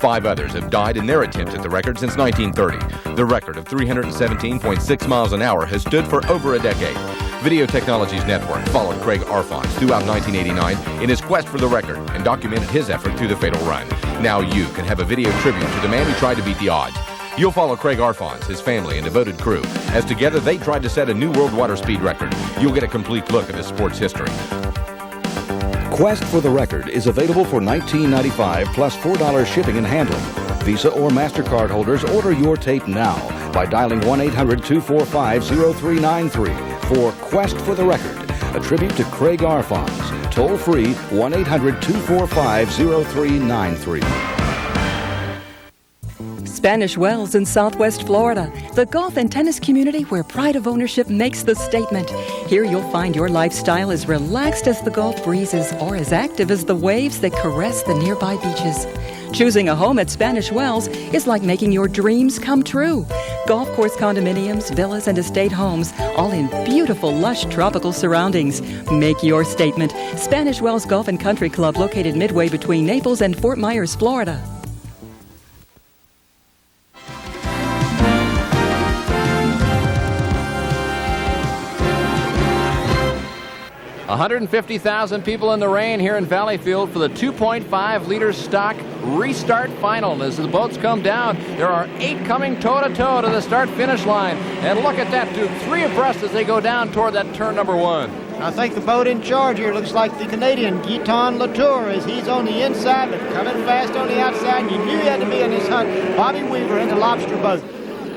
5 others have died in their attempts at the record since 1930. The record of 317.6 miles an hour has stood for over a decade. Video Technologies Network followed Craig Arfons throughout 1989 in his quest for the record and documented his effort through the fatal run. Now you can have a video tribute to the man who tried to beat the odds. You'll follow Craig Arfons, his family, and devoted crew, as together they tried to set a new world water speed record. You'll get a complete look at his sports history.
Quest for the Record is available for $19.95 plus $4 shipping and handling. Visa or MasterCard holders, order your tape now by dialing 1-800-245-0393 for Quest for the Record, a tribute to Craig Arfons. Toll free 1-800-245-0393.
Spanish Wells in Southwest Florida, the golf and tennis community where pride of ownership makes the statement. Here you'll find your lifestyle as relaxed as the Gulf breezes or as active as the waves that caress the nearby beaches. Choosing a home at Spanish Wells is like making your dreams come true. Golf course condominiums, villas, and estate homes, all in beautiful, lush, tropical surroundings. Make your statement. Spanish Wells Golf and Country Club, located midway between Naples and Fort Myers, Florida.
150,000 people in the rain here in Valleyfield for the 2.5-liter stock restart final. As the boats come down, there are 8 coming toe-to-toe to the start-finish line. And look at that, Duke, 3 abreast as they go down toward that turn number 1.
I think the boat in charge here looks like the Canadian Gaetan Latour, as he's on the inside but coming fast on the outside. And you knew he had to be in this hunt. Bobby Weaver in the lobster boat.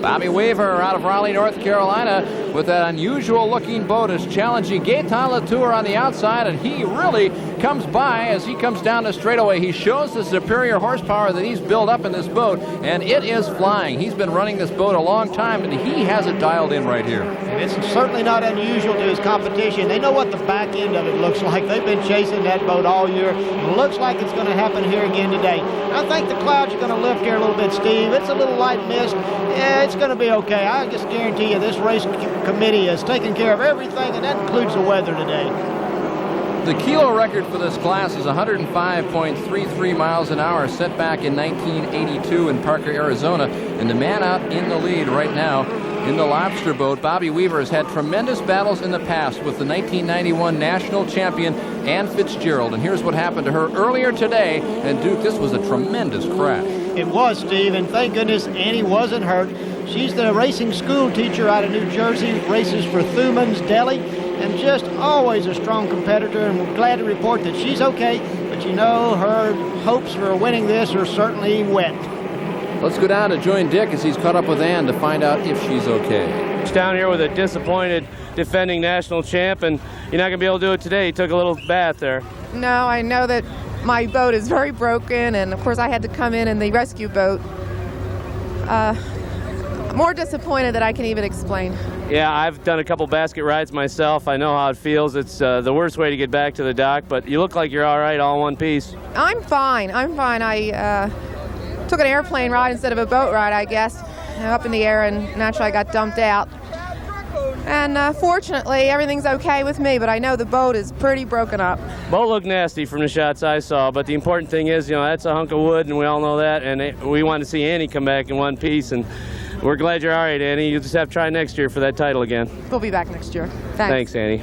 Bobby Weaver out of Raleigh, North Carolina, with that unusual-looking boat is challenging Gaetan Latour on the outside, and he really comes by as he comes down the straightaway. He shows the superior horsepower that he's built up in this boat, and it is flying. He's been running this boat a long time, and he has it dialed in right here.
And it's certainly not unusual to his competition. They know what the back end of it looks like. They've been chasing that boat all year. It looks like it's going to happen here again today. I think the clouds are going to lift here a little bit, Steve. It's a little light mist. Yeah, it's going to be okay. I just guarantee you this race committee has taken care of everything, and that includes the weather today.
The kilo record for this class is 105.33 miles an hour, set back in 1982 in Parker, Arizona. And the man out in the lead right now in the lobster boat, Bobby Weaver, has had tremendous battles in the past with the 1991 national champion Ann Fitzgerald. And here's what happened to her earlier today. And Duke, this was a tremendous crash.
It was, Steve, and thank goodness Annie wasn't hurt. She's the racing school teacher out of New Jersey, races for Thuman's Deli, and just always a strong competitor, and we're glad to report that she's okay, but you know, her hopes for winning this are certainly wet.
Let's go down to join Dick as he's caught up with Ann to find out if she's okay.
He's down here with a disappointed defending national champ, and you're not going to be able to do it today. He took a little bath there.
No, I know that my boat is very broken, and of course I had to come in the rescue boat. More disappointed than I can even explain.
Yeah, I've done a couple basket rides myself. I know how it feels. It's the worst way to get back to the dock, but you look like you're all right, all in one piece.
I'm fine. I took an airplane ride instead of a boat ride, I guess, up in the air, and naturally I got dumped out. And fortunately, everything's okay with me, but I know the boat is pretty broken up.
Boat looked nasty from the shots I saw, but the important thing is, you know, that's a hunk of wood, and we all know that, and we want to see Annie come back in one piece, and we're glad you're all right, Annie. You'll just have to try next year for that title again.
We'll be back next year.
Thanks, Annie.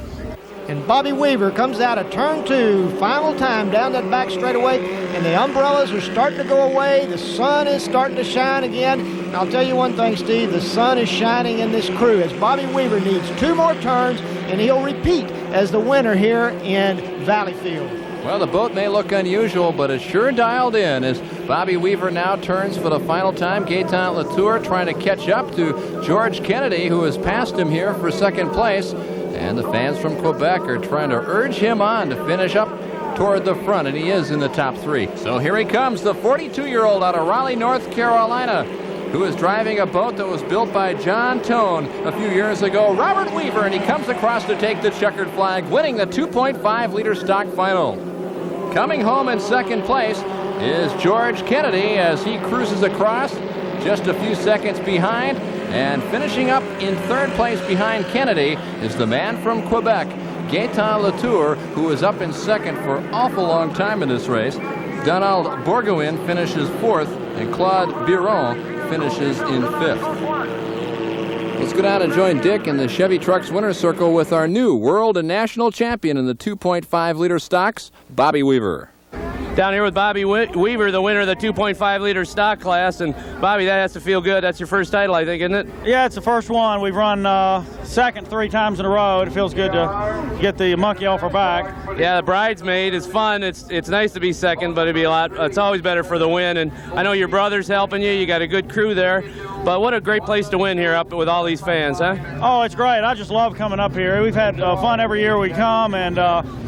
And Bobby Weaver comes out of turn 2, final time down that back straightaway, and the umbrellas are starting to go away. The sun is starting to shine again. And I'll tell you one thing, Steve, the sun is shining in this crew as Bobby Weaver needs 2 more turns, and he'll repeat as the winner here in Valleyfield.
Well, the boat may look unusual, but it's sure dialed in as Bobby Weaver now turns for the final time. Gaetan Latour trying to catch up to George Kennedy, who has passed him here for second place. And the fans from Quebec are trying to urge him on to finish up toward the front, and he is in the top 3. So here he comes, the 42-year-old out of Raleigh, North Carolina, who is driving a boat that was built by John Tone a few years ago, Robert Weaver, and he comes across to take the checkered flag, winning the 2.5-liter stock final. Coming home in second place is George Kennedy as he cruises across, just a few seconds behind. And finishing up in third place behind Kennedy is the man from Quebec, Gaetan Latour, who is up in second for an awful long time in this race. Donald Bourgoin finishes 4th, and Claude Biron finishes in 5th. Let's go down and join Dick in the Chevy Trucks winner's circle with our new world and national champion in the 2.5-liter stocks, Bobby Weaver.
Down here with Bobby Weaver, the winner of the 2.5-liter stock class. And Bobby, that has to feel good. That's your first title, I think, isn't it?
Yeah, it's the first one. We've run second 3 times in a row. It feels good to get the monkey off our back.
Yeah, the bridesmaid is fun. It's nice to be second, but it'd be a lot. It's always better for the win. And I know your brother's helping you. You got a good crew there. But what a great place to win here up with all these fans, huh?
Oh, it's great. I just love coming up here. We've had fun every year we come, and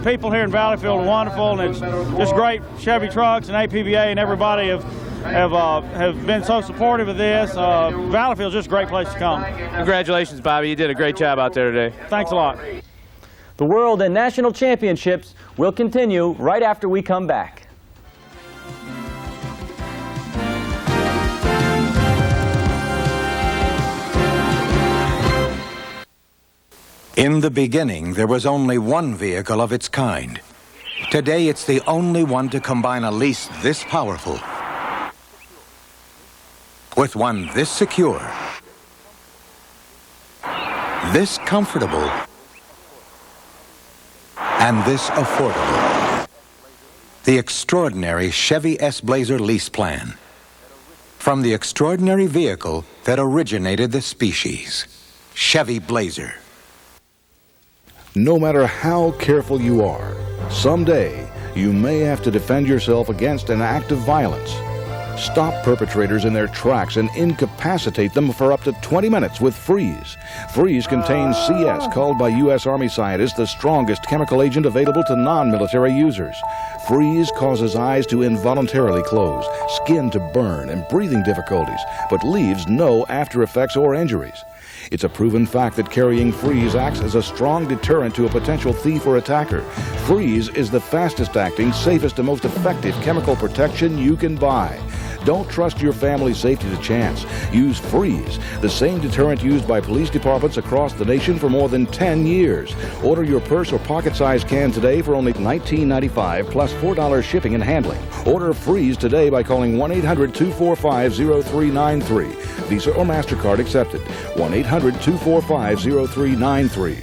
people here in Valleyfield are wonderful, and it's just great. Chevy Trucks and APBA and everybody have been so supportive of this. Valleyfield's just a great place to come.
Congratulations, Bobby. You did a great job out there today.
Thanks a lot.
The World and National Championships will continue right after we come back.
In the beginning, there was only one vehicle of its kind. Today, it's the only one to combine a lease this powerful with one this secure, this comfortable, and this affordable. The extraordinary Chevy S-Blazer lease plan. From the extraordinary vehicle that originated the species, Chevy Blazer.
No matter how careful you are, someday you may have to defend yourself against an act of violence. Stop perpetrators in their tracks and incapacitate them for up to 20 minutes with Freeze. Freeze contains CS, called by U.S. Army scientists the strongest chemical agent available to non-military users. Freeze causes eyes to involuntarily close, skin to burn, and breathing difficulties, but leaves no after effects or injuries. It's a proven fact that carrying Freeze acts as a strong deterrent to a potential thief or attacker. Freeze is the fastest acting, safest, and most effective chemical protection you can buy. Don't trust your family's safety to chance. Use Freeze, the same deterrent used by police departments across the nation for more than 10 years. Order your purse or pocket-sized can today for only $19.95 plus $4 shipping and handling. Order Freeze today by calling 1-800-245-0393. Visa or MasterCard accepted. 1-800-245-0393.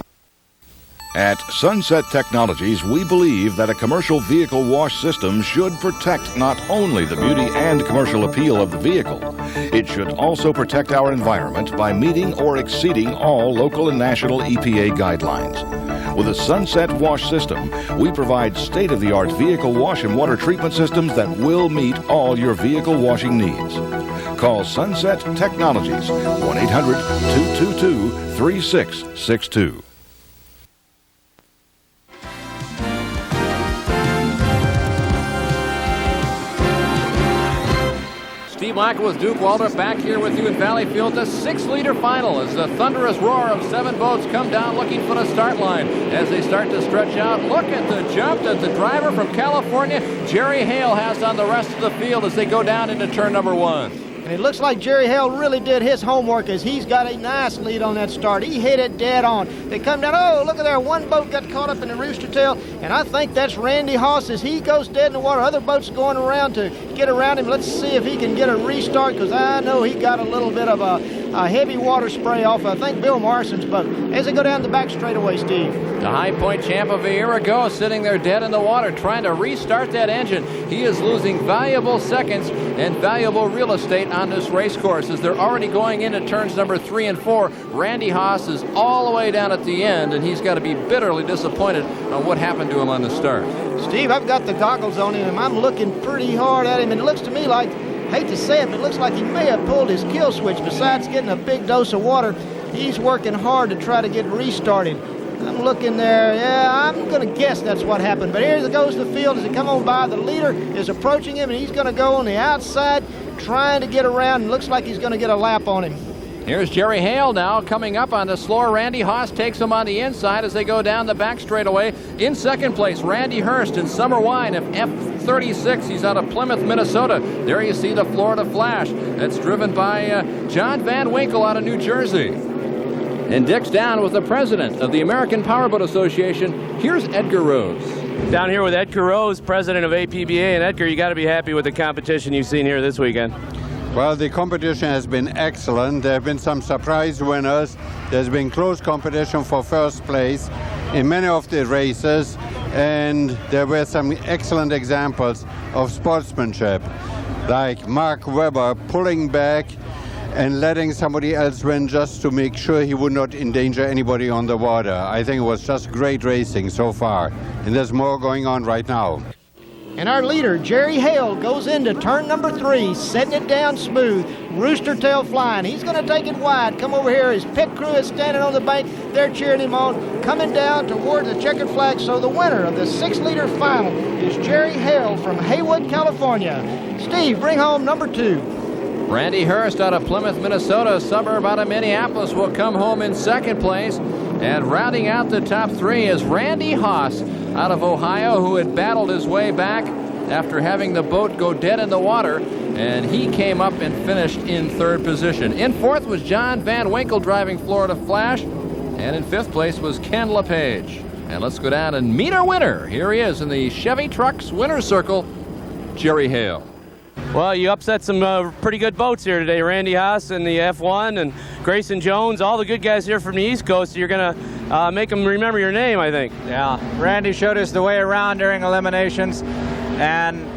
At Sunset Technologies, we believe that a commercial vehicle wash system should protect not only the beauty and commercial appeal of the vehicle, it should also protect our environment by meeting or exceeding all local and national EPA guidelines. With a Sunset Wash system, we provide state-of-the-art vehicle wash and water treatment systems that will meet all your vehicle washing needs. Call Sunset Technologies, 1-800-222-3662.
Steve Michael with Duke Waldrop back here with you in Valleyfield. The 6-liter final as the thunderous roar of 7 boats come down looking for the start line. As they start to stretch out, look at the jump that the driver from California, Jerry Hale, has on the rest of the field as they go down into turn number 1.
And it looks like Jerry Hale really did his homework as he's got a nice lead on that start. He hit it dead on. They come down, oh, look at there, one boat got caught up in the rooster tail, and I think that's Randy Haas as he goes dead in the water. Other boats going around to get around him. Let's see if he can get a restart, because I know he got a little bit of a heavy water spray off, I think, Bill Morrison's boat. As they go down the back straightaway, Steve.
The High Point champ of a year ago sitting there dead in the water trying to restart that engine. He is losing valuable seconds and valuable real estate on this race course as they're already going into turns number 3 and 4. Randy Haas is all the way down at the end, and he's got to be bitterly disappointed on what happened to him on the start.
Steve, I've got the goggles on him, and I'm looking pretty hard at him, and it looks to me like, hate to say it, but it looks like he may have pulled his kill switch. Besides getting a big dose of water, he's working hard to try to get restarted. I'm looking there. Yeah, I'm going to guess that's what happened. But here goes the field as they come on by. The leader is approaching him, and he's going to go on the outside, trying to get around, and looks like he's going to get a lap on him.
Here's Jerry Hale now coming up on the slower. Randy Haas takes him on the inside as they go down the back straightaway. In second place, Randy Hurst in Summer Wine of F36. He's out of Plymouth, Minnesota. There you see the Florida Flash. That's driven by John Van Winkle out of New Jersey. And Dick's down with the president of the American Powerboat Association. Here's Edgar Rose.
Down here with Edgar Rose, president of APBA. And Edgar, you got to be happy with the competition you've seen here this weekend.
Well, the competition has been excellent. There have been some surprise winners. There's been close competition for first place in many of the races, and there were some excellent examples of sportsmanship, like Mark Webber pulling back and letting somebody else win just to make sure he would not endanger anybody on the water. I think it was just great racing so far, and there's more going on right now.
And our leader, Jerry Hale, goes into turn number 3, setting it down smooth. Rooster tail flying. He's going to take it wide. Come over here. His pit crew is standing on the bank. They're cheering him on. Coming down toward the checkered flag. So the winner of the 6-liter final is Jerry Hale from Haywood, California. Steve, bring home number 2.
Randy Hurst out of Plymouth, Minnesota, a suburb out of Minneapolis, will come home in second place. And rounding out the top 3 is Randy Haas out of Ohio, who had battled his way back after having the boat go dead in the water. And he came up and finished in 3rd position. In 4th was John Van Winkle driving Florida Flash. And in 5th place was Ken LePage. And let's go down and meet our winner. Here he is in the Chevy Trucks winner's circle, Jerry Hale.
Well, you upset some pretty good boats here today. Randy Haas in the F1 and Grayson Jones, all the good guys here from the East Coast. You're going to make them remember your name, I think.
Yeah, Randy showed us the way around during eliminations. And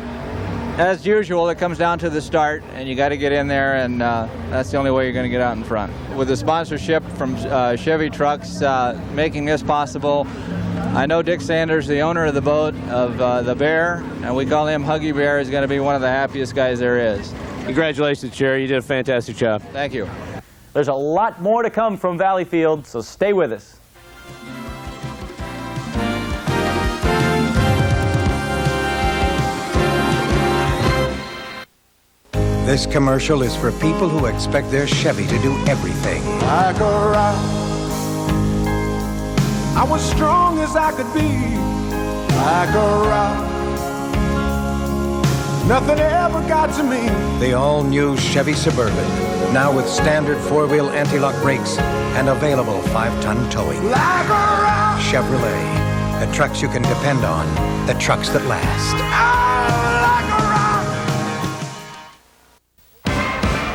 as usual, it comes down to the start, and you got to get in there, and that's the only way you're going to get out in front. With the sponsorship from Chevy Trucks making this possible, I know Dick Sanders, the owner of the boat, of the Bear, and we call him Huggy Bear, is going to be one of the happiest guys there is.
Congratulations, Jerry. You did a fantastic job.
Thank you.
There's a lot more to come from Valleyfield, so stay with us.
This commercial is for people who expect their Chevy to do everything.
Like a rock, I was strong as I could be. Like a rock, nothing ever got to me.
The all-new Chevy Suburban, now with standard 4-wheel anti-lock brakes and available 5-ton towing.
Like a rock,
Chevrolet, the trucks you can depend on, the trucks that last.
like a rock.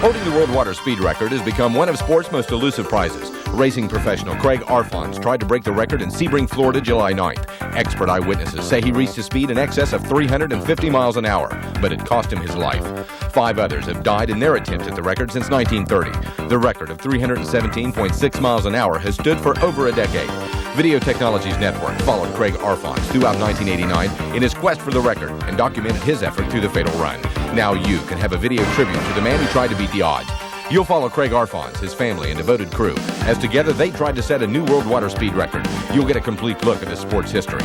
Holding the World Water Speed record has become one of sport's most elusive prizes. Racing professional Craig Arfons tried to break the record in Sebring, Florida, July 9th. Expert eyewitnesses say he reached a speed in excess of 350 miles an hour, but it cost him his life. 5 others have died in their attempt at the record since 1930. The record of 317.6 miles an hour has stood for over a decade. Video Technologies Network followed Craig Arfons throughout 1989 in his quest for the record and documented his effort through the fatal run. Now you can have a video tribute to the man who tried to beat the odds. You'll follow Craig Arfons, his family, and devoted crew, as together they tried to set a new world water speed record. You'll get a complete look at the sport's history.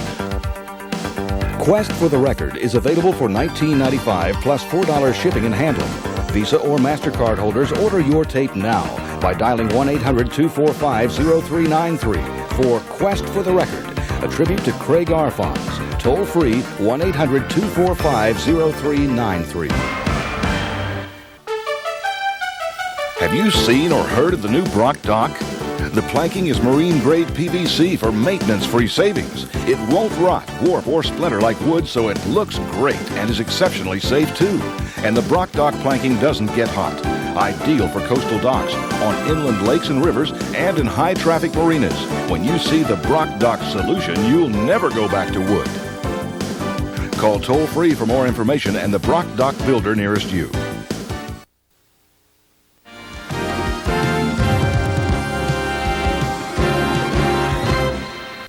Quest for the Record is available for $19.95 plus $4 shipping and handling. Visa or MasterCard holders, order your tape now by dialing 1-800-245-0393 for Quest for the Record, a tribute to Craig Arfons. Toll free 1-800-245-0393. Have you seen or heard of the new Brock Dock? The planking is marine-grade PVC for maintenance-free savings. It won't rot, warp, or splinter like wood, so it looks great and is exceptionally safe, too. And the Brock Dock planking doesn't get hot. Ideal for coastal docks, on inland lakes and rivers, and in high-traffic marinas. When you see the Brock Dock solution, you'll never go back to wood. Call toll-free for more information and the Brock Dock builder nearest you.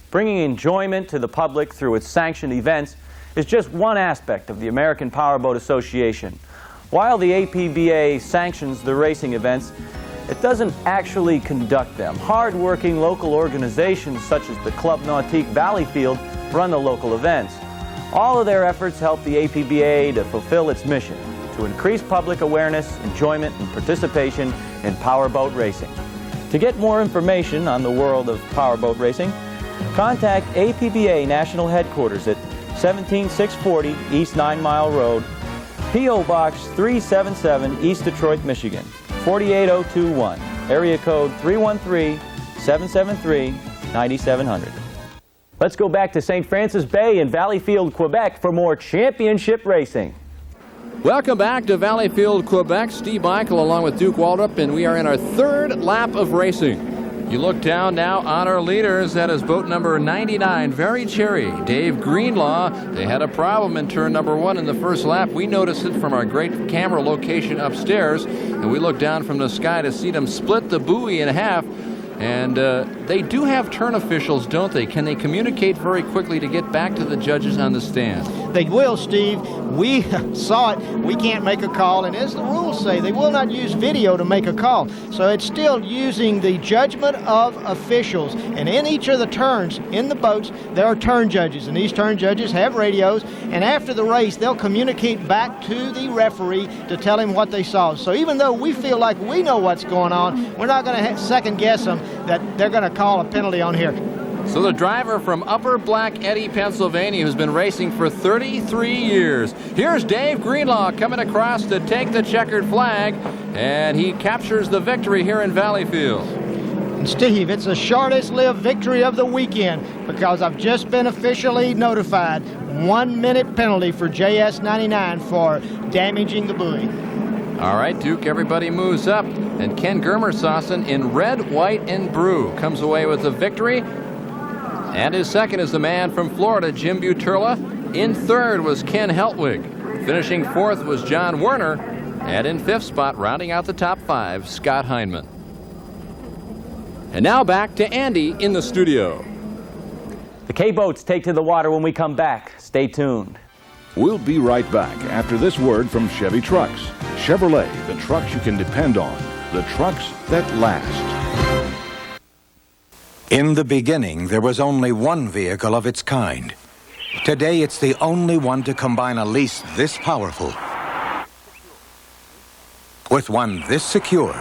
Bringing enjoyment to the public through its sanctioned events is just one aspect of the American Powerboat Association. While the APBA sanctions the racing events, it doesn't actually conduct them. Hard-working local organizations such as the Club Nautique Valleyfield run the local events. All of their efforts help the APBA to fulfill its mission, to increase public awareness, enjoyment, and participation in powerboat racing. To get more information on the world of powerboat racing, contact APBA National Headquarters at 17640 East 9 Mile Road, P.O. Box 377, East Detroit, Michigan, 48021, area code 313-773-9700. Let's go back to St. Francis Bay in Valleyfield, Quebec for more championship racing.
Welcome back to Valleyfield, Quebec. Steve Michael along with Duke Waldrop, and we are in our 3rd lap of racing. You look down now on our leaders. That is boat number 99, Very Cherry, Dave Greenlaw. They had a problem in turn number 1 in the first lap. We noticed it from our great camera location upstairs, and we looked down from the sky to see them split the buoy in half. And they do have turn officials, don't they? Can they communicate very quickly to get get back to the judges on the stand?
They will, Steve. We saw it. We can't make a call, and as the rules say, they will not use video to make a call. So it's still using the judgment of officials. And in each of the turns in the boats, there are turn judges, and these turn judges have radios, and after the race, they'll communicate back to the referee to tell him what they saw. So even though we feel like we know what's going on, we're not going to second guess them that they're going to call a penalty on here.
So the driver from Upper Black Eddy, Pennsylvania, who's been racing for 33 years. Here's Dave Greenlaw coming across to take the checkered flag, and he captures the victory here in Valleyfield.
And Steve, it's the shortest-lived victory of the weekend because I've just been officially notified. 1 minute penalty for JS99 for damaging the buoy.
All right, Duke, everybody moves up, and Ken Germersausen in red, white, and blue comes away with the victory. And his second is the man from Florida, Jim Buterla. In third was Ken Heltwig. Finishing fourth was John Werner. And in fifth spot, rounding out the top five, Scott Heineman. And now back to Andy in the studio.
The K-Boats take to the water when we come back. Stay tuned.
We'll be right back after this word from Chevy Trucks. Chevrolet, the trucks you can depend on. The trucks that last.
In the beginning, there was only one vehicle of its kind. Today, it's the only one to combine a lease this powerful with one this secure,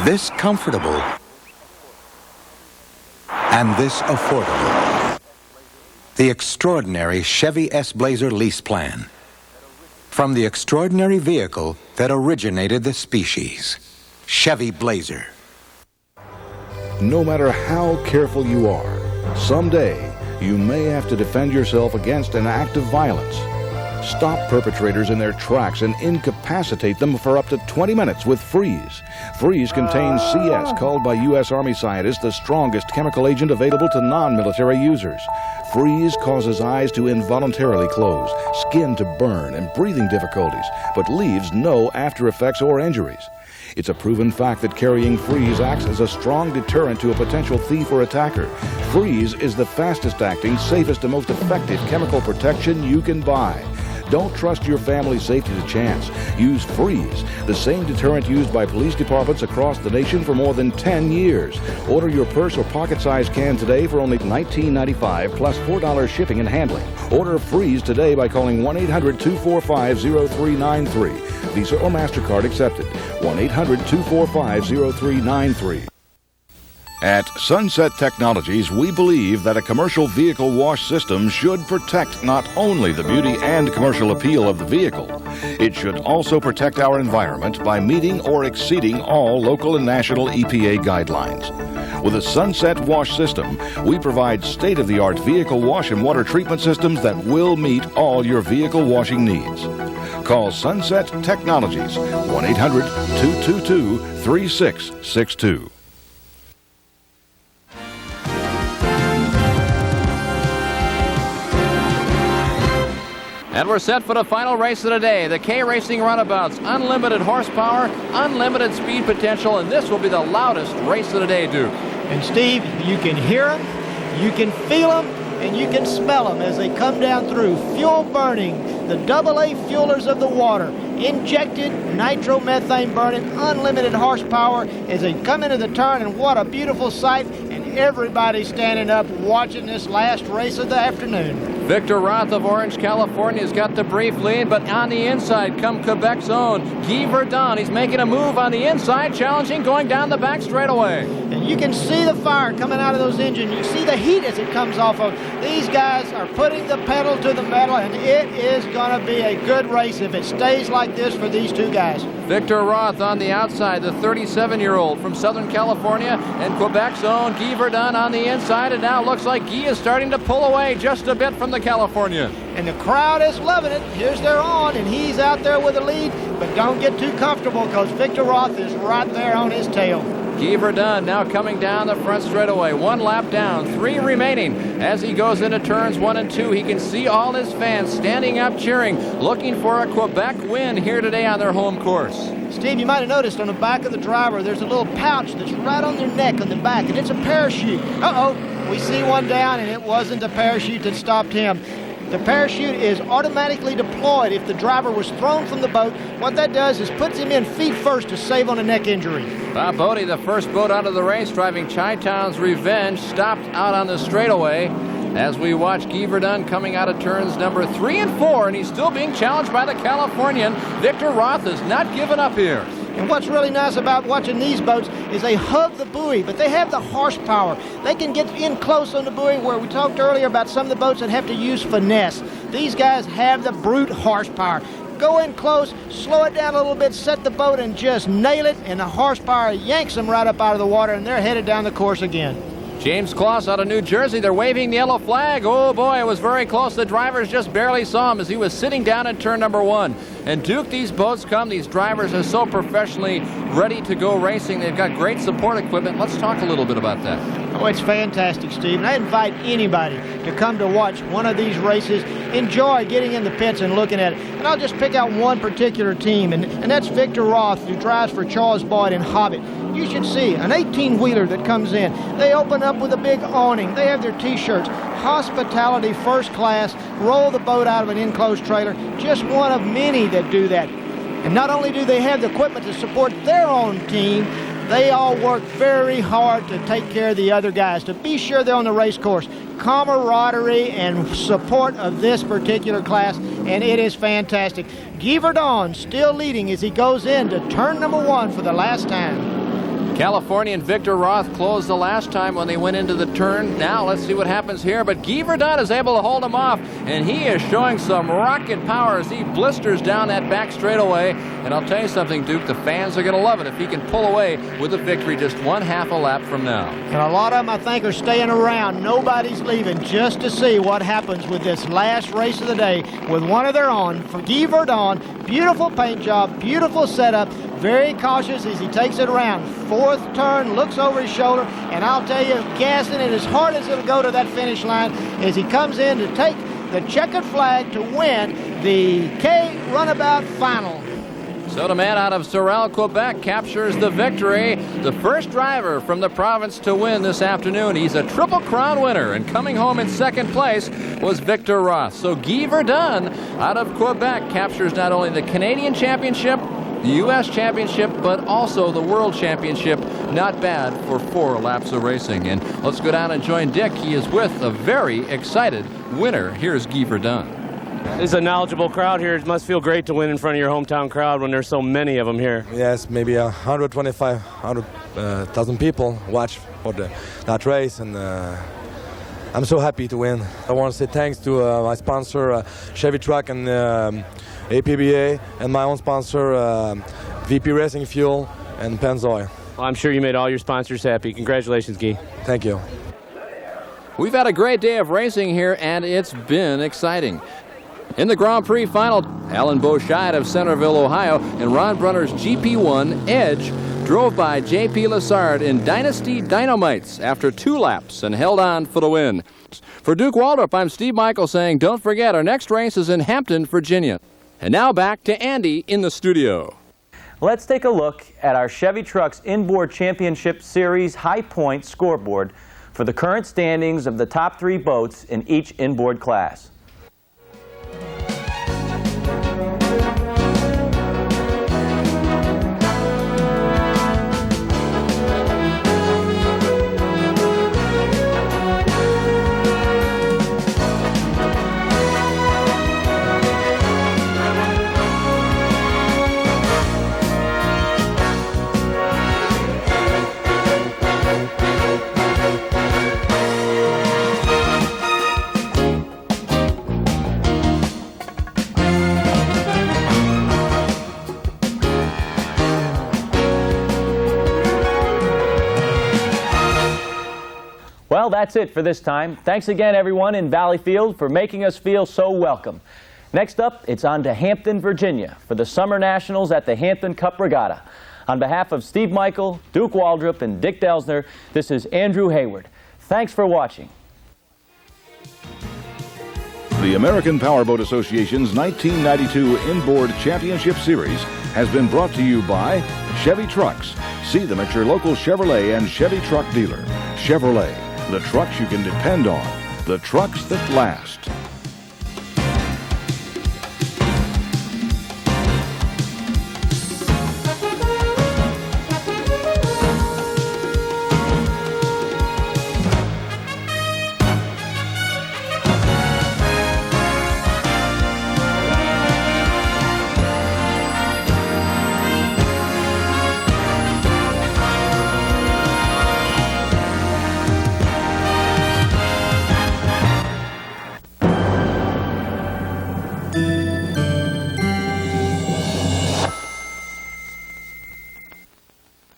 this comfortable, and this affordable. The extraordinary Chevy S-Blazer lease plan. From the extraordinary vehicle that originated the species, Chevy Blazer.
No matter how careful you are, someday you may have to defend yourself against an act of violence. Stop perpetrators in their tracks and incapacitate them for up to 20 minutes with Freeze. Freeze contains CS, called by U.S. Army scientists the strongest chemical agent available to non-military users. Freeze causes eyes to involuntarily close, skin to burn, and breathing difficulties, but leaves no after effects or injuries. It's a proven fact that carrying Freeze acts as a strong deterrent to a potential thief or attacker. Freeze is the fastest acting, safest, and most effective chemical protection you can buy. Don't trust your family's safety to chance. Use Freeze, the same deterrent used by police departments across the nation for more than 10 years. Order your purse or pocket-sized can today for only $19.95 plus $4 shipping and handling. Order Freeze today by calling 1-800-245-0393. Visa or MasterCard accepted. 1-800-245-0393. At Sunset Technologies, we believe that a commercial vehicle wash system should protect not only the beauty and commercial appeal of the vehicle, it should also protect our environment by meeting or exceeding all local and national EPA guidelines. With a Sunset Wash System, we provide state-of-the-art vehicle wash and water treatment systems that will meet all your vehicle washing needs. Call Sunset Technologies, 1-800-222-3662.
And we're set for the final race of the day, the K-Racing Runabouts. Unlimited horsepower, unlimited speed potential, and this will be the loudest race of the day, Duke.
And Steve, you can hear them, you can feel them, and you can smell them as they come down through. Fuel burning, the AA fuelers of the water, injected nitromethane burning, unlimited horsepower as they come into the turn, and what a beautiful sight, and everybody standing up watching this last race of the afternoon.
Victor Roth of Orange, California has got the brief lead, but on the inside come Quebec's own Guy Verdun. He's making a move on the inside, challenging, going down the back straightaway.
And you can see the fire coming out of those engines. You see the heat as it comes off of. These guys are putting the pedal to the metal, and it is going to be a good race if it stays like this for these two guys.
Victor Roth on the outside, the 37-year-old from Southern California, and Quebec's own Guy Verdun on the inside, and now looks like Guy is starting to pull away just a bit from the California.
And the crowd is loving it. Here's their on, and he's out there with the lead, but don't get too comfortable because Victor Roth is right there on his tail.
Guy Verdun now coming down the front straightaway. 1 lap down, 3 remaining. As he goes into turns 1 and 2, he can see all his fans standing up cheering, looking for a Quebec win here today on their home course.
Steve, you might have noticed on the back of the driver, there's a little pouch that's right on their neck on the back, and it's a parachute. Uh-oh, We see one down, and it wasn't the parachute that stopped him. The parachute is automatically deployed if the driver was thrown from the boat. What that does is puts him in feet first to save on a neck injury.
Bob Bodie, the first boat out of the race, driving Chi-Town's Revenge, stopped out on the straightaway as we watch Guy Verdun coming out of turns number 3 and 4, and he's still being challenged by the Californian. Victor Roth has not given up here.
And what's really nice about watching these boats is they hug the buoy, but they have the horsepower. They can get in close on the buoy, where we talked earlier about some of the boats that have to use finesse. These guys have the brute horsepower. Go in close, slow it down a little bit, set the boat, and just nail it, and the horsepower yanks them right up out of the water, and they're headed down the course again.
James Kloss out of New Jersey. They're waving the yellow flag. Oh boy, it was very close. The drivers just barely saw him as he was sitting down in turn number 1. And Duke, these boats come, these drivers are so professionally ready to go racing. They've got great support equipment. Let's talk a little bit about that.
Oh, it's fantastic, Steve. And I invite anybody to come to watch one of these races. Enjoy getting in the pits and looking at it. And I'll just pick out one particular team, and that's Victor Roth, who drives for Charles Boyd in Hobbit. You should see an 18-wheeler that comes in. They open up with a big awning. They have their T-shirts. Hospitality first class. Roll the boat out of an enclosed trailer. Just one of many that do that. And not only do they have the equipment to support their own team, they all work very hard to take care of the other guys, to be sure they're on the race course. Camaraderie and support of this particular class, and it is fantastic. Guy Verdun still leading as he goes into turn number 1 for the last time.
Californian Victor Roth closed the last time when they went into the turn. Now let's see what happens here, but Guy Verdun is able to hold him off, and he is showing some rocket power as he blisters down that back straightaway. And I'll tell you something, Duke, the fans are going to love it if he can pull away with a victory just 1/2 a lap from now.
And a lot of them, I think, are staying around. Nobody's leaving just to see what happens with this last race of the day with one of their own. For Guy Verdun, beautiful paint job, beautiful setup, very cautious as he takes it around. 4th turn, looks over his shoulder, and I'll tell you, gassing it as hard as it'll go to that finish line as he comes in to take the checkered flag to win the K Runabout Final.
Sotomayor out of Sorel, Quebec, captures the victory. The first driver from the province to win this afternoon. He's a Triple Crown winner, and coming home in 2nd place was Victor Roth. So Guy Verdun out of Quebec captures not only the Canadian Championship, the U.S. Championship, but also the World Championship. Not bad for 4 laps of racing. And let's go down and join Dick. He is with a very excited winner. Here's Guy Verdun.
It's a knowledgeable crowd here. It must feel great to win in front of your hometown crowd when there's so many of them here.
Yes, maybe 125,000 people watch for that race, and I'm so happy to win. I want to say thanks to my sponsor, Chevy Truck, and APBA, and my own sponsor, VP Racing Fuel and Pennzoil.
Well, I'm sure you made all your sponsors happy. Congratulations, Guy.
Thank you.
We've had a great day of racing here, and it's been exciting. In the Grand Prix final, Alan Beauchamp of Centerville, Ohio, and Ron Brunner's GP1 Edge drove by J.P. Lassard in Dynasty Dynamites after 2 laps and held on for the win. For Duke Waldrop, I'm Steve Michael saying don't forget our next race is in Hampton, Virginia. And now back to Andy in the studio.
Let's take a look at our Chevy Trucks Inboard Championship Series High Point scoreboard for the current standings of the top 3 boats in each inboard class. Well, that's it for this time. Thanks again, everyone in Valleyfield, for making us feel so welcome. Next up, it's on to Hampton, Virginia, for the Summer Nationals at the Hampton Cup Regatta. On behalf of Steve Michael, Duke Waldrop, and Dick Delsner, this is Andrew Hayward. Thanks for watching.
The American Powerboat Association's 1992 Inboard Championship Series has been brought to you by Chevy Trucks. See them at your local Chevrolet and Chevy truck dealer. Chevrolet, The trucks you can depend on. The trucks that last.